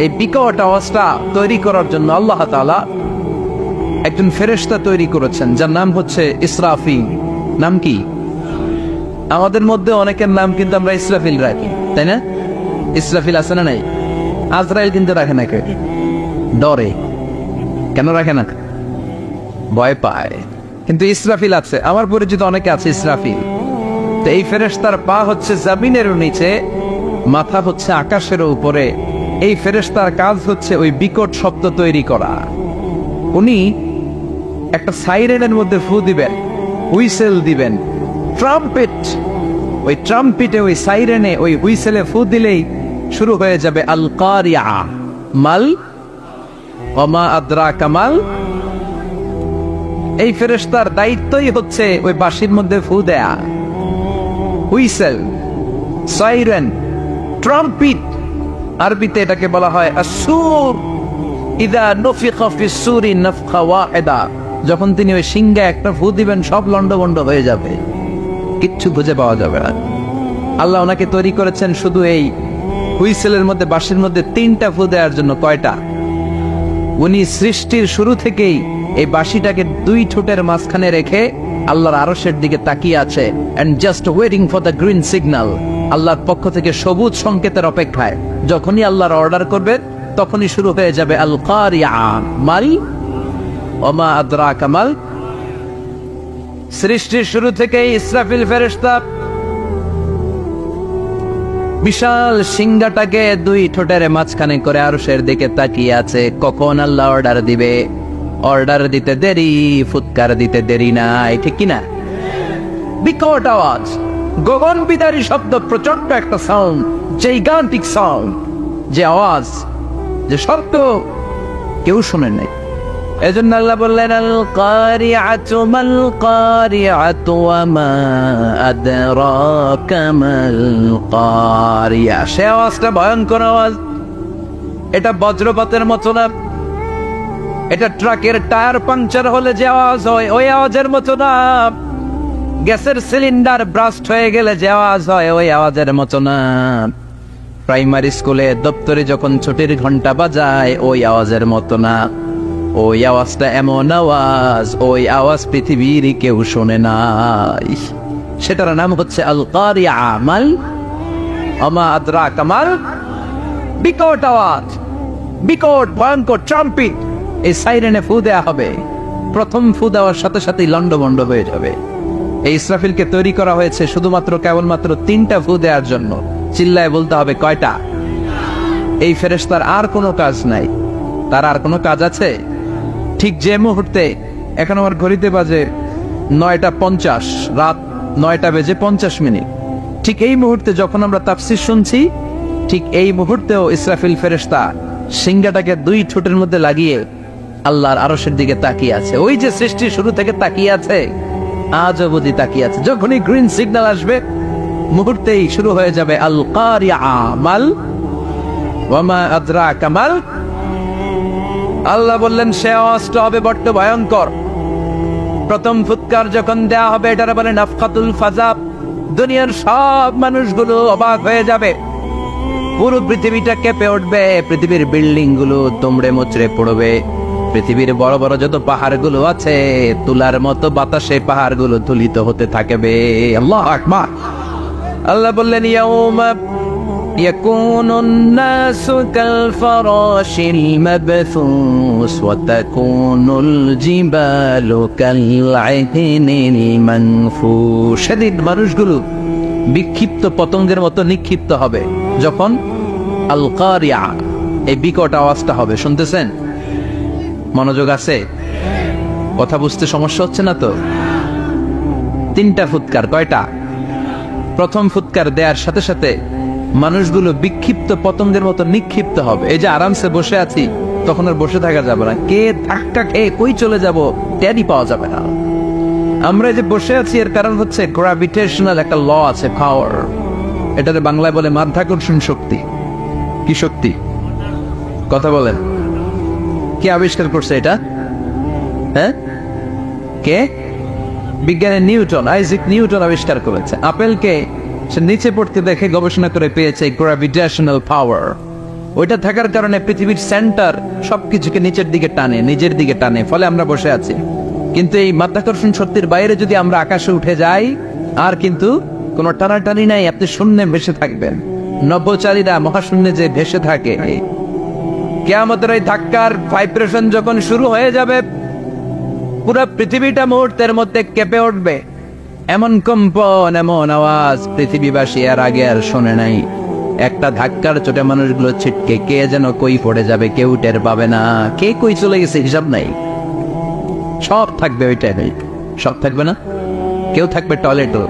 এই বিকট আওয়াজটা তৈরি করার জন্য আল্লাহ তাআলা একজন ফেরেশতা তৈরি করেছেন, যার নাম হচ্ছে ইসরাফিল। নাম কি? আমাদের মধ্যে অনেকের নাম কিন্তু আমরা ইসরাফিল রাখি, তাই না? ইসরাফিল আছে না নাই? আজরাইল কিন্তু রাখে না। কে ডরে? কেন রাখে না? ভয় পায়। কিন্তু ইসরাফিল আছে, আমার পরিচিত অনেকে আছে ইসরাফিল। তো এই ফেরেশতার পা হচ্ছে জমিনের নিচে, মাথা হচ্ছে আকাশের উপরে। এই ফেরেশতার কাজ হচ্ছে ওই বিকট শব্দ তৈরি করা। উনি একটা সাইরেনের মধ্যে ফু দিবেন, হুইসেল দিবেন, ট্রাম্পেট। ওই ট্রাম্পেটে, ওই সাইরেনে, ওই হুইসেলে ফু দিলেই শুরু হয়ে যাবে আল কারিয়া। মাল ওমা আদরাকা মাল। এই ফেরেশতার দায়িত্বই হচ্ছে ওই বাঁশির মধ্যে ফু দেয়া। হুইসেল, সাইরেন, ট্রাম্পেট, আরবিতে এটাকে বলা হয় আসসুর। ইদা নুফিখা ফিস সূরি নাফখা ওয়াহিদা। যখন তিনি ওই সিংহে একটা ফু দিবেন, সব লন্ডভন্ড হয়ে যাবে, কিচ্ছু খুঁজে পাওয়া যাবে না। আল্লাহ ওনাকে তৈরি করেছেন শুধু এই হুইসেলের মধ্যে, বাঁশির মধ্যে 3টা ফু দেওয়ার জন্য। কয়টা? উনি সৃষ্টির শুরু থেকেই এই বাঁশিটাকে 2 ঠোঁটের মাঝখানে রেখে আল্লাহর আরশের দিকে তাকিয়ে আছে, and just waiting for the green signal. আল্লাহর পক্ষ থেকে সবুজ সংকেতের অপেক্ষায়। যখনই আল্লাহর অর্ডার করবে তখনই শুরু হয়ে যাবে আল কারিয়া। মাল ওমা আদরাকা মাল। সৃষ্টির শুরু থেকেই ইসরাফিল ফেরেশতা বিশাল সিংহাটাকে দুই ঠোঁটের মাঝখানে করে আরশের দিকে তাকিয়ে আছে, কখন আল্লাহ অর্ডার দিবে। অর্ডার দিতে দেরি, ফুৎকার দিতে দেরি নাই, ঠিক কিনা? বিকট আওয়াজ, গগন বিদারী শব্দ, প্রচন্ড একটা সাউন্ড, জাইগান্টিক সাউন্ড, যে আওয়াজ, যে শব্দ কেউ শুনে নাই। এজন্য আল্লাহ বললেন, আল কারিআতু মাল কারিআতু ওয়া মা আদরাকা মাল কারিয়া। সে আওয়াজটা ভয়ঙ্কর আওয়াজ। এটা বজ্রপাতের মতো না, এটা ট্রাকের টায়ার পাংচার হলে যে আওয়াজ হয় ওই আওয়াজের মতো না, গ্যাসের সিলিন্ডার ব্রাস্ট হয়ে গেলে যে আওয়াজ হয় ওই আওয়াজের মতো না, প্রাইমারি স্কুলে দপ্তরে যখন ছুটির ঘন্টা বাজায় ওই আওয়াজের মতো না। ওই আওয়াজটা এমন আওয়াজ, ওই আওয়াজ পৃথিবীর কেউ শোনে নাই। সেটার নাম হচ্ছে আল কারিআ মাল ওয়া আদরাকা মাল। বিকট আওয়াজ, বিকট ভয়ঙ্কর ট্রাম্পিট। এই সাইরেনে ফু দেয়া হবে, প্রথম ফু দেওয়ার সাথে সাথেই লন্ডভন্ড হয়ে যাবে। এই ইসরাফিলকে তৈরি করা হয়েছে শুধুমাত্র কেবলমাত্র 3টা ফু দেওয়ার জন্য। চিল্লায় বলতে হবে কয়টা? এই ফেরেশতার আর কোনো কাজ নাই। তার আর কোনো কাজ আছে? ঠিক যে মুহূর্তে, এখন আমার ঘড়িতে বাজে 9:50, রাত 9:50, ঠিক এই মুহূর্তে যখন আমরা তাফসীর শুনছি, ঠিক এই মুহূর্তেও ইসরাফিল ফেরেশতা সিংহাটাকে 2 ঠোঁটের মধ্যে লাগিয়ে আল্লাহর আরশের দিকে তাকিয়ে আছে। ওই যে সৃষ্টি শুরু থেকে তাকিয়ে আছে, আজও বুঝি তাকিয়ে আছে। যখনই গ্রিন সিগন্যাল আসবে মুহূর্তেই শুরু হয়ে যাবে আল কারিআ মাল ওয়া মা আদরাকা মাল। আল্লাহ বললেন সে আওয়াজটা হবে বড্ড ভয়ঙ্কর। প্রথম ফুৎকার যখন দেয়া হবে, এটার বলে নাফখাতুল ফাজা। দুনিয়ার সব মানুষগুলো অবাক হয়ে যাবে, পুরো পৃথিবীটা কেঁপে উঠবে, পৃথিবীর বিল্ডিং গুলো দুমড়ে মুচড়ে পড়বে, পৃথিবীর বড় বড় যত পাহাড়গুলো আছে তুলার মতো বাতাসে পাহাড়গুলো তুলিত হতে থাকবে। আল্লাহু আকবার। আল্লাহ বললেন ইয়াউমা ইয়াকুনুন নাসু কাল ফারাশিল মাবথুস ওয়া তাকুনুল জিবালু কাল আইনিল মানফুশ। সেদিন মানুষগুলো বিক্ষিপ্ত পতঙ্গের মতো নিক্ষিপ্ত হবে যখন আল কারিআ, এই বিকট আওয়াজটা হবে। শুনতেছেন? মনোযোগ আছে? কথা বুঝতে সমস্যা হচ্ছে না তো? 3টা ফুৎকার। কয়টা? প্রথম ফুৎকার দেওয়ার সাথে সাথে মানুষগুলো বিক্ষিপ্ত পতঙ্গের মতো নিক্ষিপ্ত হবে। এই যে আরামসে বসে আছি, তখন আর বসে থাকা যাবে না। কে ধাক্কা খেয়ে কই চলে যাব টেরই পাওয়া যাবে না। আমরা যে বসে আছি এর কারণ হচ্ছে গ্র্যাভিটেশনাল একটা ল আছে, পাওয়ার। এটারে বাংলায় বলে মাধ্যাকর্ষণ শক্তি। কি শক্তি? কথা বলেন। কে আবিষ্কার করছে এটা? হ্যাঁ, কে? বিজ্ঞানী নিউটন, আইজাক নিউটন আবিষ্কার করেছে। আপেলকে সে নিচে পড়তে দেখে গবেষণা করে পেয়েছে গ্র্যাভিটেশনাল পাওয়ার। ওইটা থাকার কারণে পৃথিবীর সেন্টার সবকিছুকে নিচের দিকে টানে, নিজের দিকে টানে, ফলে আমরা বসে আছি। কিন্তু এই মাধ্যাকর্ষণ শক্তির বাইরে যদি আমরা আকাশে উঠে যাই, আর কিন্তু কোনো টানাটানি নাই, আপনি শূন্যে ভেসে থাকবেন। নভোচারীরা মহাশূন্যে যে ভেসে থাকে, কিয়ামতের এই ধাক্কার ভাইব্রেশন যখন শুরু হয়ে যাবে, পুরো পৃথিবীটা মুহূর্তের মধ্যে কেঁপে উঠবে। এমন কম্পন, এমন আওয়াজ পৃথিবীবাসী এর আগে আর শোনে নাই। একটা ধাক্কার চোটে মানুষগুলো ছিটকে কে যেন কই পড়ে যাবে, কেউ টের পাবে না। কে কই চলে গেছে হিসাব নাই। সব থাকবে ওইটাই, সব থাকবে না। কেউ থাকবে টয়লেটে,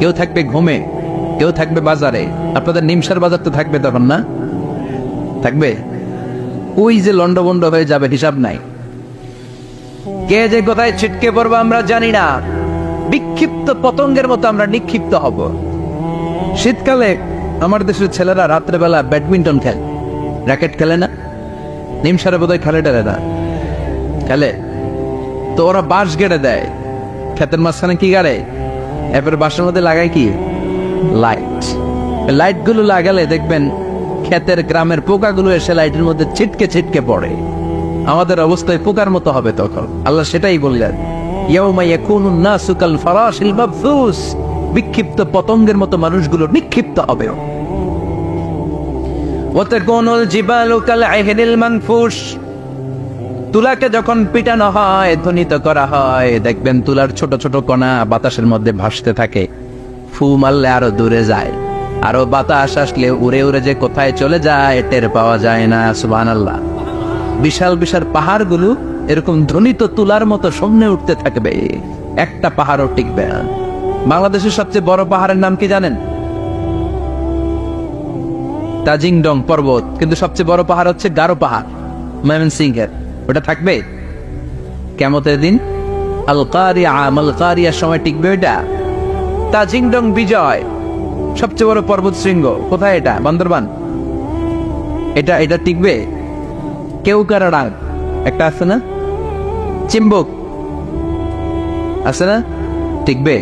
কেউ থাকবে ঘুমে, কেউ থাকবে বাজারে। আপনাদের নিমসার বাজার তো থাকবে তখন, না থাকবে? ওই যে লন্ডভন্ড হয়ে যাবে, হিসাব নাই। কে যে কোথায় ছিটকে পড়বো আমরা জানি না। বিক্ষিপ্ত পতঙ্গের মতো আমরা নিক্ষিপ্ত হব। শীতকালে আমার দেশের ছেলেরা রাত্রেবেলা ব্যাডমিন্টন খেলে, র্যাকেট খেলে না? নিমসারে বোধহয় খেলে টেলে না, খেলে তো। ওরা বাঁশ গেড়ে দেয়, ক্ষেতের মাঝখানে কি গাড়ে, এরপরে বাঁশের মধ্যে লাগায় কি লাইট। লাইট গুলো লাগালে দেখবেন ক্ষেতের গ্রামের পোকাগুলো এসে লাইটের মধ্যে ছিটকে ছিটকে পড়ে। আমাদের অবস্থায় পোকার মতো হবে তখন। আল্লাহ সেটাই বললেন, ইয়াউমা ইয়াকুনুন নাসু কাল ফারাশিল মাবথুস। বিক্ষিপ্ত পতঙ্গের মতো মানুষগুলো নিক্ষিপ্ত হবে। ওয়া তাকুনুল জিবালু কাল আইনিল মানফুশ। তুলাকে যখন পিটানো হয়, ধ্বনিত করা হয়, দেখবেন তুলার ছোট ছোট কণা বাতাসের মধ্যে ভাসতে থাকে। ফু মারলে আরো দূরে যায়। আরো বাতাস আসলে উড়ে উড়ে যে কোথায় চলে যায় টের পাওয়া যায় না। সুবহানাল্লাহ। বিশাল বিশাল পাহাড়গুলো এরকম ধ্বনিত তুলার মতো সামনে উঠতে থাকবে, একটা পাহাড়ও টিকবে না। বাংলাদেশের সবচেয়ে বড় পাহাড়ের নাম কি জানেন? তাজিংডং পর্বত। কিন্তু সবচেয়ে বড় পাহাড় হচ্ছে গারো পাহাড়, ময়মনসিংহের। ওটা থাকবে কিয়ামতের দিন? আল কারিয়া, আল কারিয়ার সময় টিকবে ওইটা? তাজিংডং বিজয় সবচেয়ে বড় পর্বত শৃঙ্গ, কোথায় এটা? বান্দরবান। এটা টিকবে? কেউকারাডাং একটা আছে না, চিম্বুক আছে না, টিকবে?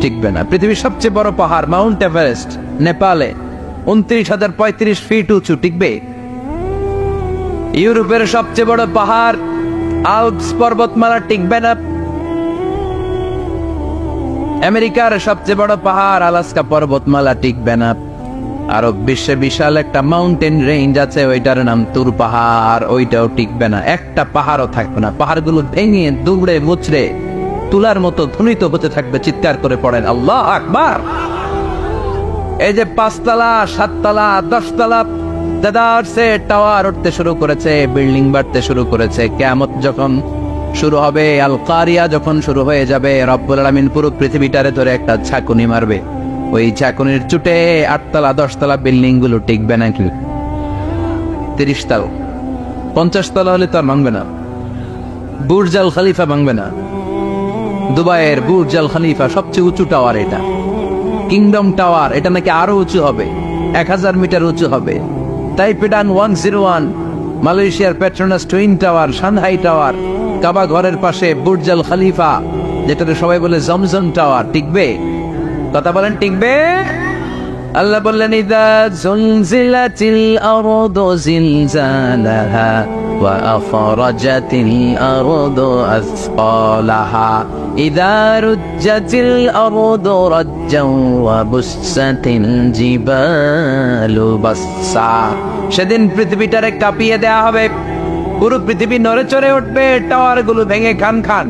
টিকবে না। পৃথিবীর সবচেয়ে বড় পাহাড় মাউন্ট এভারেস্ট নেপালে 29,035 ফিট উঁচু, টিকবে? ইউরোপের সবচেয়ে বড় পাহাড় আল্পস পর্বতমালা, টিকবে না। আমেরিকার সবচেয়ে বড় পাহাড় আলাস্কা পর্বতমালা, টিকবে না। আরব বিশ্বে বিশাল একটা মাউন্টেন রেঞ্জ আছে, ওইটার নাম তুর পাহাড়, ওইটাও টিকবে না। একটা পাহাড়ও থাকবে না। পাহাড়গুলো ভেঙে দুবড়ে মুচড়ে তুলার মতো ধ্বনিত হতে থাকবে। চিৎকার করে পড়েন আল্লাহ আকবার। এই যে 5 তলা 7 তলা 10 তলা দেদারসে টাওয়ার উঠতে শুরু করেছে, বিল্ডিং বাড়তে শুরু করেছে। কিয়ামত যখন শুরু হবে, আল কারিয়া যখন শুরু হয়ে যাবে, রব্বুল আলামিন পুরো পৃথিবীটারে ধরে একটা ঝাঁকুনি মারবে। ওই ঝাঁকুনির চুটে 8 তলা 10 তলা বিল্ডিং গুলো টিকবে নাকি? 30 তলা 50 তলা হলে তো আর ভাঙবে না। বুর্জ আল খলিফা ভাঙবে না। দুবাইয়ের বুর্জ আল খলিফা সবচেয়ে উঁচু টাওয়ার এটা। কিংডম টাওয়ার, এটা নাকি আরো উঁচু হবে, 1000 মিটার উঁচু হবে। তাইপেডান 101, মালয়েশিয়ার Petronas twin tower, Shanghai tower, Kaaba ঘরের পাশে বুর্জ আল খলিফা, যেটাতে সবাই বলে জমজম টাওয়ার, টিকবে? কথা বলেন, টিকবে? আল্লাহ বললেন ইযা যুলজিলাতিল আরদু জিলজালাহা ওয়া আখরাজাতিল আরদু আসকালাহা ইযা রুজ্জাতিল আরদু রাজ্জান ওয়া বুসসাতিল জিবালু বাসসা। সেদিন পৃথিবীটারে কাঁপিয়ে দেয়া হবে, পুরো পৃথিবী নড়ে চড়ে উঠবে, টাওয়ারগুলো ভেঙে খান খান,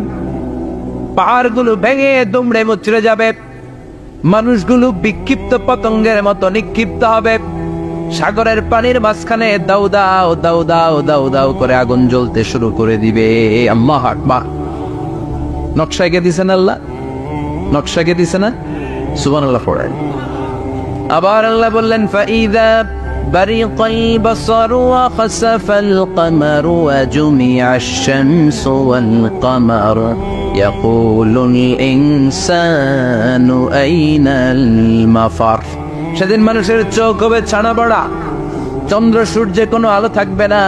পাহাড়গুলো ভেঙে দুমড়ে মুচড়ে যাবে, মানুষগুলো বিক্ষিপ্ত পতঙ্গের মতো নিক্ষিপ্ত হবে। সাগরের পানির মাঝখানে দাউ দাউ দাউ দাউ দাউ দাউ করে আগুন জ্বলতে শুরু করে দিবে। আল্লাহ আকবার। নকশা এঁকে দিছেন আল্লাহ, নকশা এঁকে দিছে না? সুবহানাল্লাহ পড়েন। আবার আল্লাহ বললেন ফাইযা বারিকাল বাসারু ওয়া খাসাফাল কমারু ওয়া জুমিআশ শামসু ওয়াল কমার ইয়াকুলুল ইনসানু আইনাল মাফার। সেদিন মানুষের চোখ হবে ছানা বড়া, চন্দ্র সূর্যে কোনো আলো থাকবে না,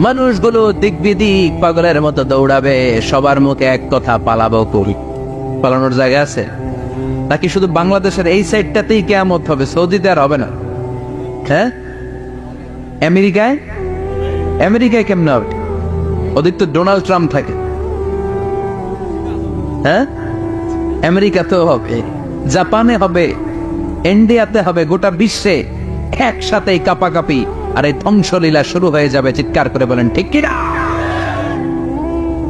মানুষগুলো দিক বিদিক পাগলের মতো দৌড়াবে। সবার মুখে এক কথা, পালাবো কই? পালানোর জায়গা আছে নাকি? শুধু বাংলাদেশের এই সাইডটাতেই কিয়ামত হবে, সৌদিতে আর হবে না। হ্যাঁ, আমেরিকায় কেমন হবে? ওদিক তো ডোনাল্ড ট্রাম্প থাকে। হ্যাঁ, আমেরিকাতেও হবে, জাপানে হবে, ইন্ডিয়াতে হবে, গোটা বিশ্বে একসাথে কাপাকাপি আর এই ধ্বংসলীলা শুরু হয়ে যাবে। চিৎকার করে বলেন ঠিক কিনা?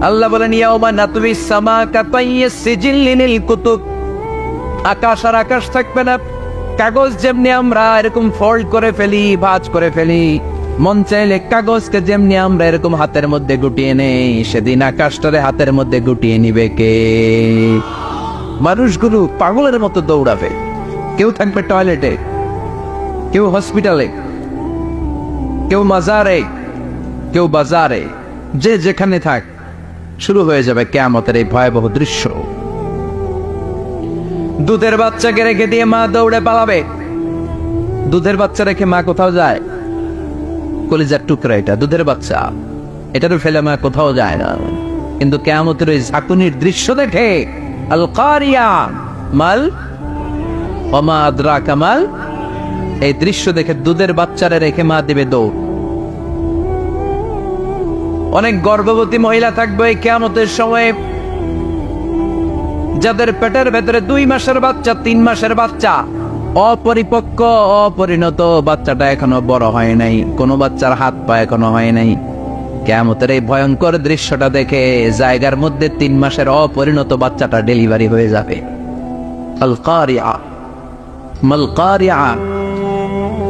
আল্লাহ বলেন ইয়াউমা নাতবিস সামা কাতাইয়িস সিজিল্লিল কুতুব। আকাশ আর আকাশ থাকবে না। কাগজ যেমনি আমরা এরকম ফোল্ড করে ফেলি, ভাঁজ করে ফেলি, মন চাইলে কাগজকে যেমনি আমরা এরকম হাতের মধ্যে গুটিয়ে নেই, সেদিন আকাশটারে হাতের মধ্যে গুটিয়ে নিবে কে? মানুষগুলো পাগলের মতো দৌড়াবে। কেউ থাকবে টয়লেটে, কেউ হসপিটালে, কেউ মাজারে, কেউ বাজারে, যে যেখানে থাক, শুরু হয়ে যাবে কিয়ামতের এই ভয়াবহ দৃশ্য। দুধের বাচ্চাকে রেখে দিয়ে মা দৌড়ে পালাবে। দুধের বাচ্চা রেখে মা কোথাও যায়? কলিজার টুকরা এটা, দুধের বাচ্চা, এটারও ফেলে মা কোথাও যায় না। কিন্তু কিয়ামতের ওই ঝাঁকুনির দৃশ্য দেখে, আল কারিয়া মাল ওয়া মা আদরাকা মাল, এই দৃশ্য দেখে দুধের বাচ্চারে রেখে মা দিবে দৌড়। অনেক গর্ভবতী মহিলা থাকবে এই কিয়ামতের সময়, যাদের পেটের ভেতরে 2 মাসের বাচ্চা, 3 মাসের বাচ্চা, অপরিপক্ক অপরিণত, বাচ্চাটা এখনো বড় হয় নাই, কোনো বাচ্চার হাত পা এখনো হয় নাই। কিয়ামতের এই ভয়ঙ্কর দৃশ্যটা দেখে জায়গার মধ্যে 3 মাসের অপরিণত বাচ্চাটা ডেলিভারি হয়ে যাবে। আল কারিয়া মাল কারিয়া।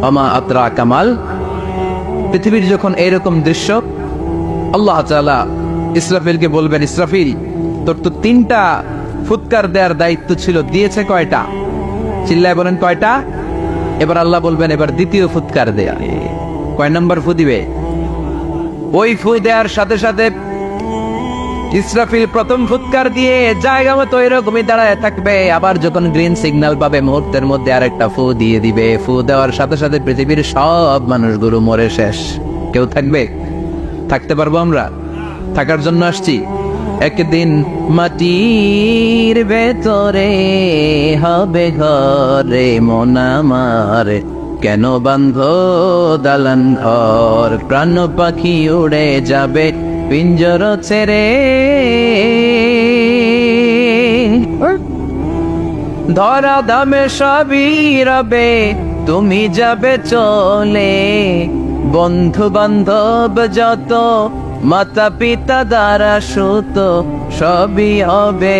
আমা আতরা কামাল। পৃথিবীর যখন এইরকম দৃশ্য, আল্লাহ তাআলা ইসরাফিলকে বলবেন, ইসরাফিল তোর তো 3টা ফুৎকার দেওয়ার দায়িত্ব ছিল, দিয়েছে কয়টা? চিল্লায় বলেন কয়টা? এবার আল্লাহ বলবেন এবার দ্বিতীয় ফুৎকার দেয়া। কয় নাম্বার ফু দিবে? ওই ফু দেওয়ার সাথে সাথে ইসরাফিল প্রথম ফুৎকার দিয়ে জায়গা মতো এরকমই দাঁড়ায় থাকবে। আবার যখন গ্রিন সিগন্যাল পাবে মুহূর্তের মধ্যে আরেকটা ফু দিয়ে দিবে। ফু দেওয়ার সাথে সাথে পৃথিবীর সব মানুষগুলো মরে শেষ। কেউ থাকবে? থাকতে পারবো আমরা? থাকার জন্য আসছি। একদিন মাটির ভেতরে হবে ঘরে মন আমার, কেন বান্ধ দালান ঘর, প্রাণ পাখি উড়ে যাবে পিঞ্জর ছেড়ে, ধরা দামে সবই রবে তুমি যাবে চলে, বন্ধু বান্ধব যত মাতা পিতা দ্বারা সুত সবই হবে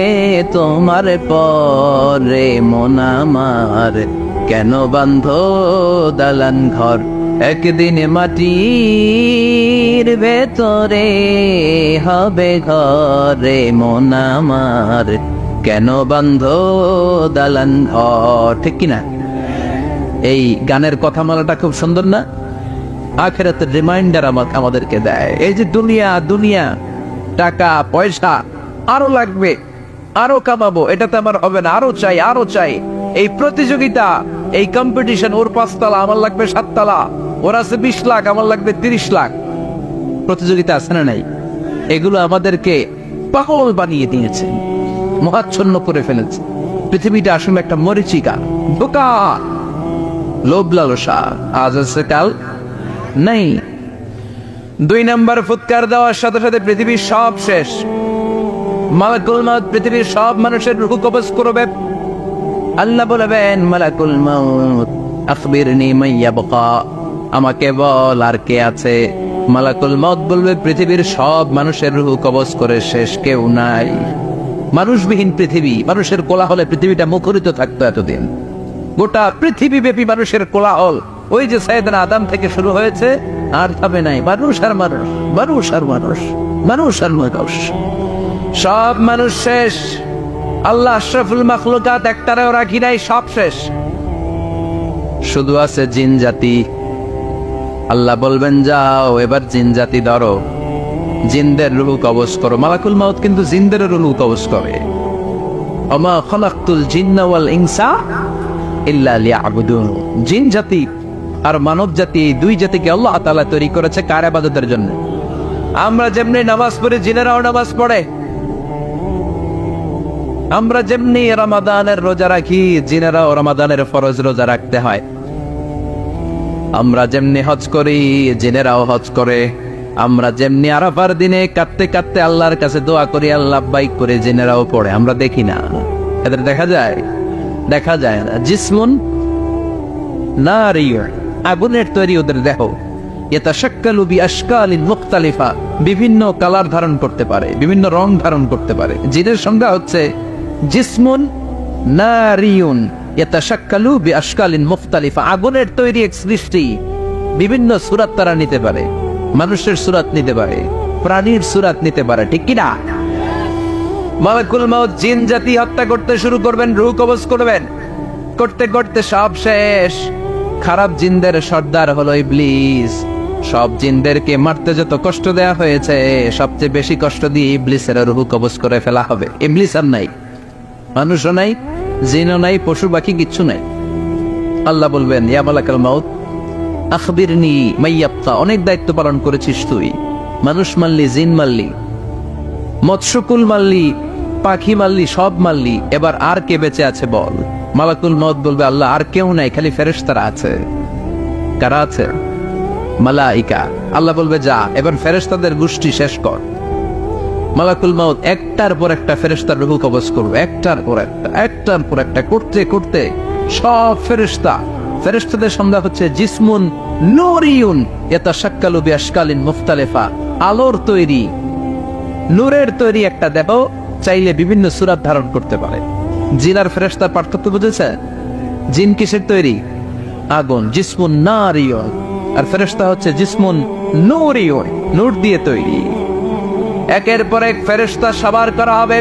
তোমার পরে মন আমার, কেন বান্ধ দালান ঘর, একদিন মাটির ভেতরে হবে ঘরে মন আমার, কেন বান্ধ দালান ঘর। ঠিক কিনা? এই গানের কথামালাটা খুব সুন্দর না? আখিরাতের রিমাইন্ডার আমাদেরকে দেয়। এই যে দুনিয়া দুনিয়া, টাকা পয়সা আরো লাগবে, আরো কামাবো, এটাতে আমার হবে না, আরো চাই আরো চাই। এই প্রতিযোগিতা, এই কম্পিটিশন, ওর 5 তলা আমার লাগবে 7 তলা, ওর আছে 20 লাখ আমার লাগবে 30 লাখ। প্রতিযোগিতা আছে না নাই? এগুলো আমাদেরকে পাগল বানিয়ে দিয়েছে, মহাচ্ছন্ন করে ফেলেছে। পৃথিবীটা আসলে একটা মরিচিকা, বোকা, লোভ লালসা, আজ আছে কাল নাই। 2 নাম্বার ফুৎকার দেওয়ার সাথে সাথে পৃথিবীর সব শেষ। মালাকুল মাউত পৃথিবীর সব মানুষের রূহ কবজ করবে। আল্লাহ বলবেন, মালাকুল মাউত আখবিরনি মাইয়া বাকা, আমাকে বল আর কে আছে। মালাকুল মাউত বলবে, পৃথিবীর সব মানুষের রূহ কবজ করে শেষ, কেউ নাই। মানুষবিহীন পৃথিবী, মানুষের কোলাহলে পৃথিবীটা মুখরিত থাকতো এতদিন। গোটা পৃথিবী ব্যাপী মানুষের কোলাহল, ওই যে সাইয়েদনা আদম থেকে শুরু হয়েছে, আর থামে নাই। মানুষ আর মানুষ, মানুষ আর মানুষ, মানুষ আর মানুষ, সব মানুষ শেষ। আল্লাহ আশরাফুল মাখলুকাত একটারেও রাখি নাই, সব শেষ। শুধু আছে জিন জাতি। আল্লাহ বলবেন, যাও এবার জিন জাতি ধরো, জিনদের রূহ কবজ করো। মালাকুল মাউত কিন্তু জিনদের রূহ কবজ করে। ওমা খলাকতুল জিন্না ওয়াল ইনসা ইল্লা লিয়াবুদুন। জিন জাতি আর মানব জাতি, এই 2 জাতিকে আল্লাহ তাআলা তৈরি করেছে কার ইবাদতের জন্য। আমরা যেমনি নামাজ পড়ি, জিনেরাও নামাজ পড়ে। আমরা যেমনি রমাদানের রোজা রাখি, জিনেরাও রমাদানের ফরজ রোজা রাখতে হয়। আমরা যেমনি হজ করি, জিনেরাও হজ করে। আমরা যেমনি আরাফার দিনে কাঁদতে কাঁদতে আল্লাহর কাছে দোয়া করি, আল্লাহ বাইক করে, জিনেরাও পড়ে। আমরা দেখি না, এদের দেখা যায়? দেখা যায় না। জিসমুন নারিয়্যুন, আগুনের তৈরি ওদের দেহ। ইয়াতাশাক্কালু বিআশকালিন মুখতালিফা, বিভিন্ন কালার ধারণ করতে পারে, বিভিন্ন রং ধারণ করতে পারে। জিনের সংজ্ঞা হচ্ছে জিসমুন নারিয়্যুন ইয়াতাশাক্কালু বিআশকালিন মুখতালিফা, আগুনের তৈরি এক সৃষ্টি। বিভিন্ন সূরত তারা নিতে পারে, মানুষের সূরত নিতে পারে, প্রাণীর সূরত নিতে পারে। ঠিক কি না? মালাকুল মাউত জিন জাতি হত্যা করতে শুরু করবেন, রূহ কবজ করবেন। করতে করতে সব শেষ। খারাপ জিনদের সর্দার হলো ইবলিস। সব জিনদেরকে মারতে যত কষ্ট দেয়া হয়েছে, সবচেয়ে বেশি কষ্ট দিয়ে ইবলিসের রূহ কবজ করে ফেলা হবে। ইবলিস আর নাই, মানুষও নাই, জিনও নাই, পশু পাখি কিচ্ছু নাই। আল্লাহ বলবেন, ইয়া মালাকুল মাউত আখবিরনি মাইয়াবকা, অনেক দায়িত্ব পালন করেছিস তুই। মানুষ মারলি, জিন মারলি, মৎস্যকুল মারলি, পাখি মারলি, সব মারলি, এবার আর কে বেঁচে আছে বল। মালাকুল মউত বলবে, আল্লাহ আর কেউ নাই, খালি ফেরেশতারা আছে। কারা আছে? মালাইকা। আল্লাহ বলবে, যা এবার ফেরেশতাদের গোষ্ঠী শেষ কর। মালাকুল মউত একটার পর একটা ফেরেশতার রূহ কবজ করবে, একটার পর একটা, একটার পর একটা, করতে করতে সব ফেরেশতা। ফেরেশতাদের সংজ্ঞা হচ্ছে জিসমুন নূরিয়ুন ইয়াতাশাক্কালু বিআশকালিন মুখতালিফা, আলোর তৈরি, নূরের তৈরি একটা দেহ, চাইলে বিভিন্ন সূরত ধারণ করতে পারে। জিন আর ফেরেশতার পার্থক্য বুঝেছে? জিন কিসের তৈরি? আগুন, জিসমুন নারিয়ন, আর ফেরেশতা হচ্ছে জিসমুন নূরিয়ন, নূর দিয়ে তৈরি। একের পর এক ফেরেশতা সবার করা হবে।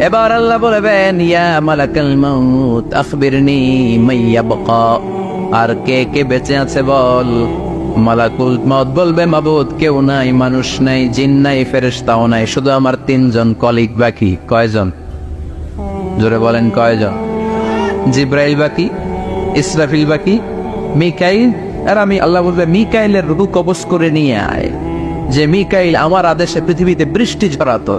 এবার আল্লাহ বলবেন, ইয়া মালাকাল মাউত আখবিরনি মাইয়াবকা, আর কে কে বেঁচে আছে বল। মালাকুল মউত বলবে, মাবুদ কেউ নাই, মানুষ নাই, জিন নাই, ফেরেশতাও নাই, শুধু আমার 3 জন কলিগ বাকি। কয়জন? জোরে বলেন কয়জন? জিব্রাইল বাকি, ইসরাফিল বাকি, মিকাইল। আর আমি, আল্লাহ বলবে মিকাইলের রূহ কবজ করে নিয়ে আয়। যে মিকাইল আমার আদেশে পৃথিবীতে বৃষ্টি ঝরাতো,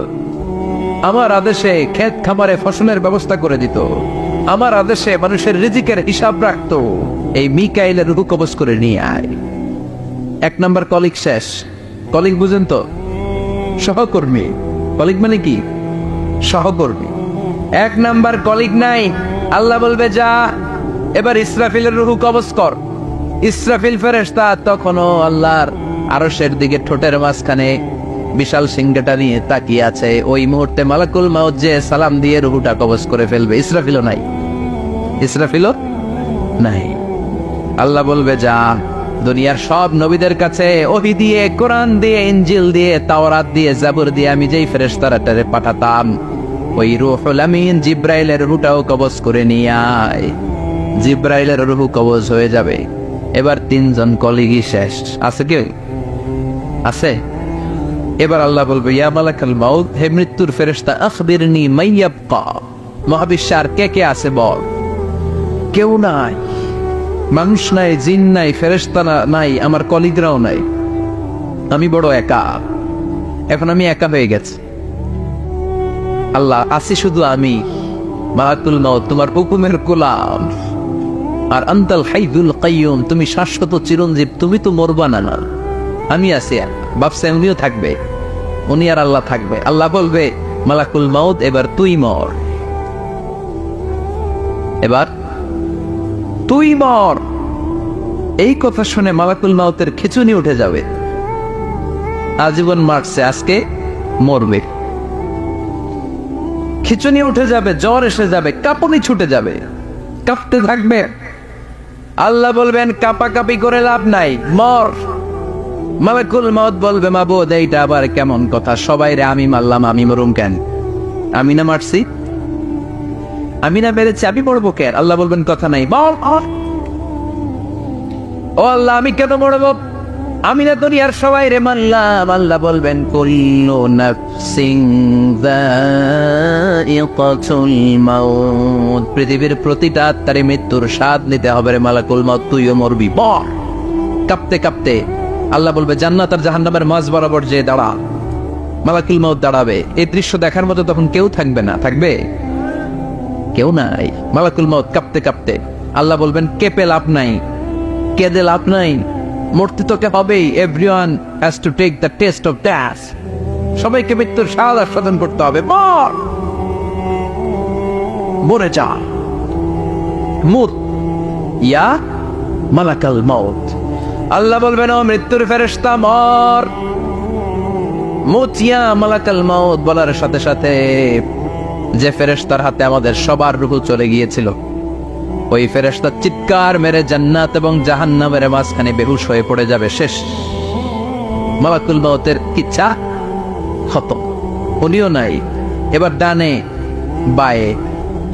আমার আদেশে ক্ষেত খামারে ফসলের ব্যবস্থা করে দিত, আমার আদেশে মানুষের রিজিকের হিসাব রাখতো। এই মিকাইলের রূহ কবজ করে নিয়ে আয়। 1 নম্বর কলিগ শেষ। কলিগ বুঝেন তো? সহকর্মী। কলিগ মানে কি? সহকর্মী। 1 নম্বর কলিগ নাই। আল্লাহ বলবে, যা এবার ইসরাফিলের রূহ কবজ কর। ইসরাফিল ফেরেশতা তখনও আল্লাহর আরশের দিকে ঠোঁটের মাঝখানে বিশাল সিংহাটা নিয়ে তাকিয়ে আছে। ওই মুহূর্তে মালাকুল মাউত যে সালাম দিয়ে রূহটা কবজ করে ফেলবে। ইসরাফিলও নাই, ইসরাফিলও নাই। আল্লাহ বলবে, যা দুনিয়ার সব নবীদের কাছে ওহী দিয়ে, কোরআন দিয়ে, ইনজিল দিয়ে, তাওরাত দিয়ে, জাবুর দিয়ে আমি যেই ফেরেশতাটারে পাঠাতাম, ওই রূহুল আমিন জিব্রাইলের রূহটাও কবজ করে নিয়ে আয়। জিব্রাইলের রূহ কবজ হয়ে যাবে। এবার 3 জন কলিগই শেষ। আছে কেউ? আছে? এবার আল্লাহ বলবে, ইয়া মালাকাল মাউত, হে মৃত্যুর ফেরেশতা, আখবিরনি মাইয়াবকা, মহাবিশ্বে আর কে কে আছে বল। কেউ নাই, মানুষ নাই, জিন নাই, ফেরেশতা নাই, আমার কলিগরাও নাই, আমি বড় একা। এখন আমি একা হয়ে গেছি। আল্লাহ, আছি শুধু আমি, মালাকুল মাউত তোমার হুকুমের গোলাম। আর আনতাল হাইয়ুল কাইয়ুম, তুমি শাশ্বত চিরঞ্জীব, তুমি তো মরবা না। না, আমি আছি। বাপসা উনিও থাকবে, উনি আর আল্লাহ থাকবে। আল্লাহ বলবে, মালাকুল মাউত এবার তুই মর, এবার তুই মর। এই কথা শুনে মালাকুল মাউতের খিচুনি উঠে যাবে। আজীবন মারছে, আজকে মরবে। খিচুনি উঠে যাবে, জ্বর এসে যাবে, কাঁপুনি ছুটে যাবে, কাঁপতে থাকবে। আল্লাহ বলবেন, কাঁপাকাঁপি করে লাভ নাই, মর। মালাকুল মাউত বলবে, মাবুদ এইটা আবার কেমন কথা? সবাই রে আমি মারলাম, আমি মরুম কেন? আমি না মারছি, আমি না মেরেছি, আমি মরবো কেন? আল্লাহ বলবেন, কথা নাই, মর। ও আল্লাহ, আমি কেন মরবো? আমি না দুনিয়ার সবাই রে মারলাম। আল্লাহ বলবেন, কুল্লু নাফসিন যায়িকাতুল মাউত, পৃথিবীর প্রতিটা আত্মারে মৃত্যুর স্বাদ নিতে হবে রে মালাকুল মাউত, তুইও মরবি, মর। কাঁপতে কাঁপতে আল্লাহ বলবে, জান্নাত আর জাহান্নামের মাঝ বরাবর যে দাঁড়া। মালাকুল মাউত দাঁড়াবে। এই দৃশ্য দেখার মতো তখন কেউ থাকবে না। থাকবে? কেউ নাই। মালাকুল মাউত কাঁপতে কাঁপতে আল্লাহ বলবেন, কেঁপে লাভ নাই, কেঁদে লাভ নাই, মরতে তোকে হবেই। Everyone has to take the taste of death, সবাইকে মৃত্যুর স্বাদ আস্বাদন করতে হবে। মর, মরে যা, মুত ইয়া মালাকাল মাউত। আল্লাহ বলবেন, ও মৃত্যুর ফেরেশতা, মর, মুত ইয়া মালাকাল মাউত। বলার সাথে সাথে যে ফেরেশতার হাতে আমাদের সবার রূহ চলে গিয়েছিল, ওই ফেরেশতা চিৎকার মেরে জান্নাত এবং জাহান্নামের মাঝখানে বেহুশ হয়ে পড়ে যাবে। শেষ। মালাকুল মাউতের ইচ্ছা খতম, উনিও নাই। এবার ডানে বায়ে,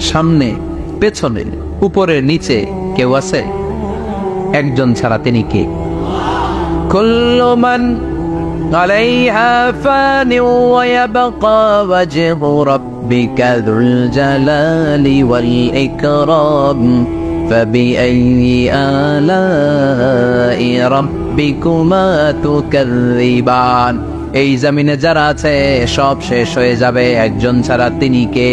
সামনে পেছনে, উপরে নিচে কেউ আছে? একজন ছাড়া, তিনি কে? কুল্লু মান আলাইহা ফানি ওয়া ইয়াবকা ওয়াজহু রাব্বিকা যুল জালালি ওয়াল ইকরাম ফাবিআইয়ি আলাই রাব্বিকুমা তুকাযযিবান। এই জমিনে যারা আছে সব শেষ হয়ে যাবে, একজন ছাড়া, তিনি কে?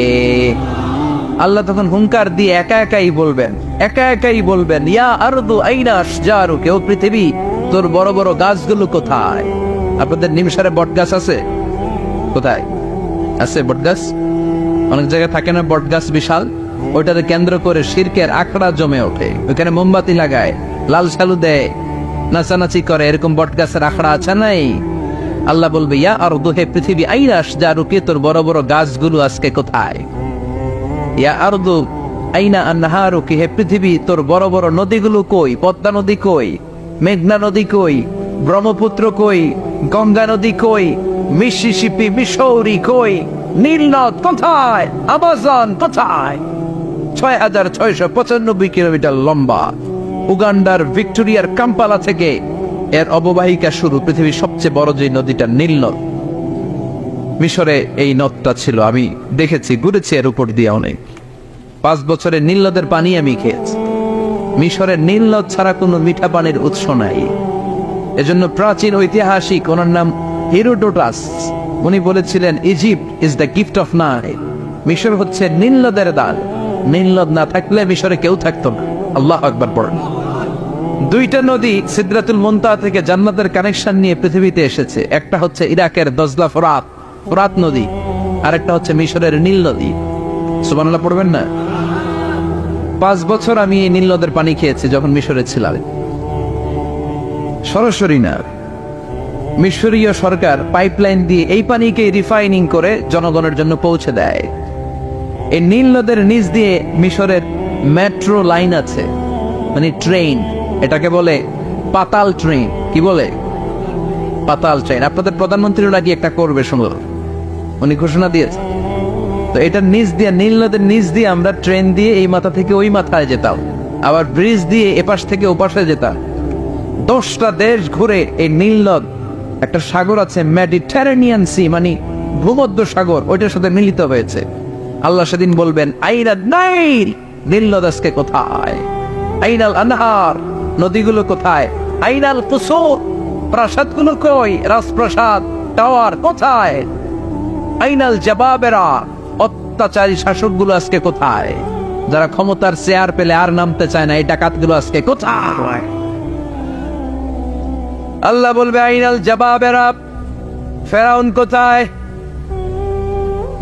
আল্লাহ তখন হুঙ্কার দিয়ে একা একাই বলবেন, একা একাই বলবেন, ইয়া আরদু আইনা আশজারু, কেউ পৃথিবী তোর বড় বড় গাছগুলো কোথায়? আপনাদের নিমসারে বট গাছ আছে? কোথায় আছে বট গাছ? অনেক জায়গায় থাকে না বট গাছ বিশাল? ওইটাকে কেন্দ্র করে শিরকের আখড়া জমে ওঠে, ওইখানে মোমবাতি লাগায়, লাল সালু দেয়, নাচানাচি করে, এরকম বট গাছের আখড়া আছে নাই? আল্লাহ বলবে, ইয়া আরদু, হে পৃথিবী, আইনা আশজারু, কে তোর বড় বড় গাছগুলো আজকে কোথায়? ইয়া আরদু আইনা আনহারুকি, হে পৃথিবী তোর বড় বড় নদীগুলো কই? পদ্মা নদী কই? মেঘনা নদী কই? ব্রহ্মপুত্র কই? গঙ্গা নদী কই? মিসিসিপি, মিসৌরি কই? নীল নদ কোথায়? আমাজন কোথায়? 6,695 কিলোমিটার লম্বা। উগান্ডার ভিক্টোরিয়ার কাম্পালা থেকে এর অববাহিকা শুরু। পৃথিবীর সবচেয়ে বড় যে নদীটা নীল নদ, মিশরে এই নদটা ছিল। আমি দেখেছি, ঘুরেছি এর উপর দিয়ে অনেক। 5 বছরে নীল নদের পানি আমি খেয়েছি। মিশরের নীল নদ ছাড়া কোনো মিঠা পানির উৎস নাই। এজন্য প্রাচীন ঐতিহাসিক, ওনার নাম হেরোডোটাস, উনি বলেছিলেন Egypt is the gift of Nile. মিশর হচ্ছে নীল নদের দান। নীল নদ না থাকলে মিশরে কেউ থাকতো না। আল্লাহু আকবার পড়েন। 2টা নদী সিদরাতুল মুনতাহা থেকে জান্নাতের কানেকশন নিয়ে পৃথিবীতে এসেছে। একটা হচ্ছে ইরাকের দজলা ফোরাত নদী, আর একটা হচ্ছে মিশরের নীল নদী। সুবহানাল্লাহ পড়বেন না? 5 বছর আমি এই নীল নদের পানি খেয়েছি যখন মিশরে ছিলাম। সরাসরি না, মিশরীয় সরকার পাইপলাইন দিয়ে এই পানিকে রিফাইনিং করে জনগণের জন্য পৌঁছে দেয়। এই নীল নদের নিচ দিয়ে মিশরের মেট্রো লাইন আছে, মানে ট্রেন। এটাকে বলে পাতাল ট্রেন। কি বলে? পাতাল ট্রেন। আপনাদের প্রধানমন্ত্রীও নাকি একটা করবে, শুনল, উনি ঘোষণা দিয়েছে। তো এটার নিচ দিয়ে, নীল নদের নিচ দিয়ে আমরা ট্রেন দিয়ে এই মাথা থেকে ওই মাথায় যেতাম, আবার ব্রিজ দিয়ে এপাশ থেকে ওপাশে যেতাম। 10টা দেশ ঘুরে এই নীল নদ, একটা সাগর আছে মেডিটেরেনিয়ান সি, মানে ভূমধ্য সাগর, ওইটার সাথে মিলিত হয়েছে। আল্লাহ সেদিন বলবেন আইনা নাইল, নীল নদ আজকে কোথায়? আইনাল আনহার, নদীগুলো কোথায়? আইনাল কুসুর, প্রাসাদগুলো কই? রাজপ্রাসাদ, টাওয়ার কোথায়? আইনাল জাবাবেরা, অত্যাচারী শাসকগুলো আজকে কোথায়? যারা ক্ষমতার চেয়ার পেলে আর নামতে চায় না, এই ডাকাতগুলো আজকে কোথায়? আল্লাহ বলবে আইনাল জাবাবেরা, ফেরাউন কোথায়?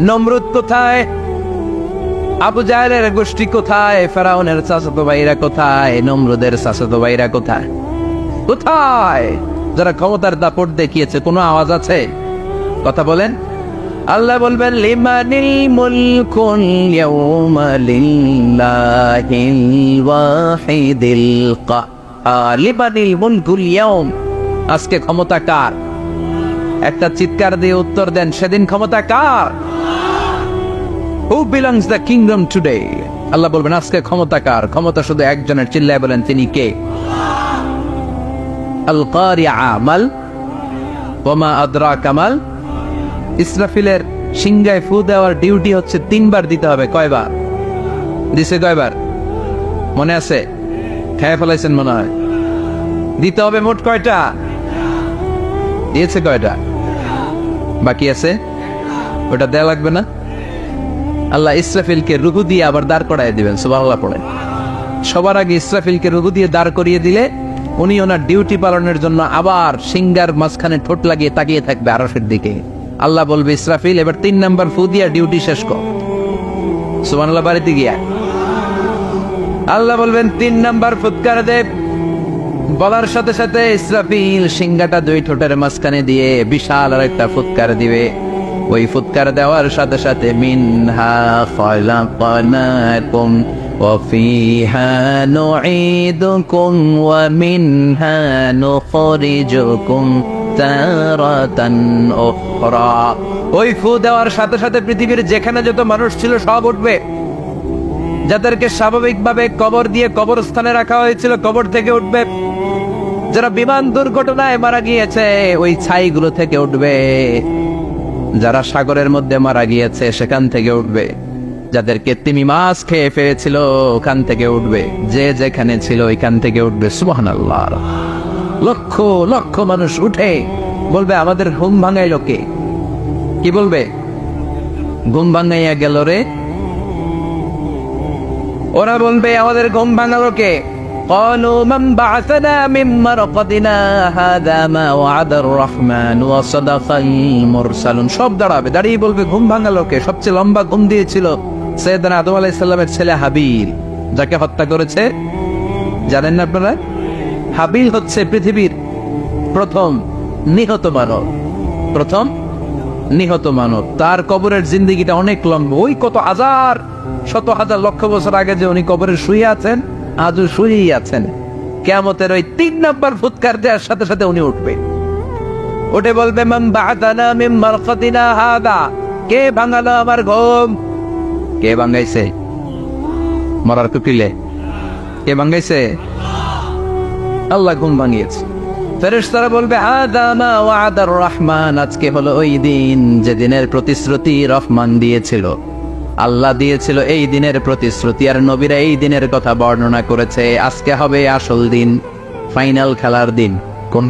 নমরুদ কোথায়? আবু জাহেলের গোষ্ঠী কোথায়? ফেরাউনের চাচাতো ভাইরা কোথায়? নমরুদের চাচাতো ভাইরা কোথায়? কোথায়? যারা ক্ষমতার দাপট দেখিয়েছে, কোনো আওয়াজ আছে? কথা বলেন। আল্লাহ বলবেন লিমানিল মুলকুল ইয়াউমা লিল্লাহিল ওয়াহিদিল কাহ্হার। লিমানিল মুলকুল ইয়াউম, আজকে ক্ষমতা কার? একটা চিৎকার দিয়ে উত্তর দেন, সেদিন ক্ষমতা কার? Who belongs the kingdom today? আল্লাহ বলবেন আজকে ক্ষমতা কার? ক্ষমতা শুধু একজনের। চিল্লায় বলেন, তিনি কে? আল কারিআ মাল ওয়া মা আদরাকা মাল। ইসরাফিলের সিংহায় ফু দেওয়ার ডিউটি হচ্ছে 3 বার দিতে হবে। কয়বার দিছে? কয়বার মনে আছে? খেয়ে ফেলাইছেন মনে হয়। দিতে হবে মোট কয়টা? দিয়েছে কয়টা? বাকি আছে? ওটা দেয়া লাগবে না? আল্লাহ ইসরাফিলকে রুহু দিয়ে আবার দাঁড় করায় দিবেন। সুবহানাল্লাহ পড়েন। সবার আগে ইসরাফিলকে রুহু দিয়ে দাঁড় করিয়ে দিলে উনি ওনার ডিউটি পালনের জন্য আবার সিংহার মাঝখানে ঠোঁট লাগিয়ে তাকিয়ে থাকবে আরশের দিকে। আল্লাহ বলবে ইসরাফিল এবার 3 নাম্বার ফু দিয়া ডিউটি শেষ কর। সুবহানাল্লাহ। বাড়িতে গিয়া আল্লাহ বলবেন 3 নাম্বার ফুৎকার দে। বলার সাথে সাথে ইসরাফিল সিংহাটা 2 ঠোঁটের মাঝখানে দিয়ে বিশাল আর একটা ফুৎকার দিবে। ওই ফুৎকার দেওয়ার সাথে সাথে মিনহা খালাকনাকুম ওয়া ফিহা নুঈদুকুম ওয়া মিনহা নুখরিজুকুম তারাতান উখরা। ওই ফু দেওয়ার সাথে সাথে পৃথিবীর যেখানে যত মানুষ ছিল সব উঠবে। যাদেরকে স্বাভাবিকভাবে কবর দিয়ে কবরস্থানে রাখা হয়েছিল কবর থেকে উঠবে। যারা বিমান দুর্ঘটনায় মারা গিয়েছে ওই ছাইগুলো থেকে উঠবে। যারা সাগরের মধ্যে মারা গিয়েছে সেখান থেকে উঠবে। যাদেরকে তিমি মাছ খেয়ে ফেলেছিল ওখান থেকে উঠবে। যে যেখানে ছিল ওইখান থেকে উঠবে। সুবহানাল্লাহ। লক্ষ লক্ষ মানুষ উঠে বলবে আমাদের ঘুম ভাঙাইলো কে? কি বলবে? ঘুম ভাঙাইয়া গেল রে। ওরা বলবে আমাদের ঘুম ভাঙালো কে? قالوا من بعثنا من مرقدنا هذا ما وعد الرحمن وصدق المرسلون। সব দাঁড়াবে, দাঁড়িয়ে বলবে ঘুম ভাঙালো কে? সবচেয়ে লম্বা ঘুম দিয়েছিল সাইয়েদনা আদম আলাইহিস সালামের ছেলে হাবিল, যাকে হত্যা করেছে। জানেন না আপনারা? হাবিল হচ্ছে পৃথিবীর প্রথম নিহত মানব। প্রথম নিহত মানব, তার কবরের জিন্দেগিটা অনেক লম্বা। ওই কত হাজার শত হাজার লক্ষ বছর আগে যে উনি কবরে শুয়ে আছেন, আজও শুয়েই আছেন। কিয়ামতের ওই 3 নাম্বার ফুৎকার দেওয়ার সাথে সাথে উনি উঠবে, উঠে বলবে মান বা'দানা মিন মারকাদিনা হাদা, কে ভাঙালো আমার ঘুম? কে ভাঙাইছে? মরার কুকিলে কে ভাঙাইছে? আল্লাহ ঘুম ভাঙিয়েছে। ফেরেশতারা বলবে হাদা মা ওয়াদার রহমান, আজকে হলো ওই দিন যে দিনের প্রতিশ্রুতি রহমান দিয়েছিল, আল্লাহ দিয়েছিল এই দিনের প্রতিশ্রুতি, আর নবীরা এই দিনের কথা বর্ণনা করেছে। আজকে হবে আসল দিন, ফাইনাল খেলার দিন। কোন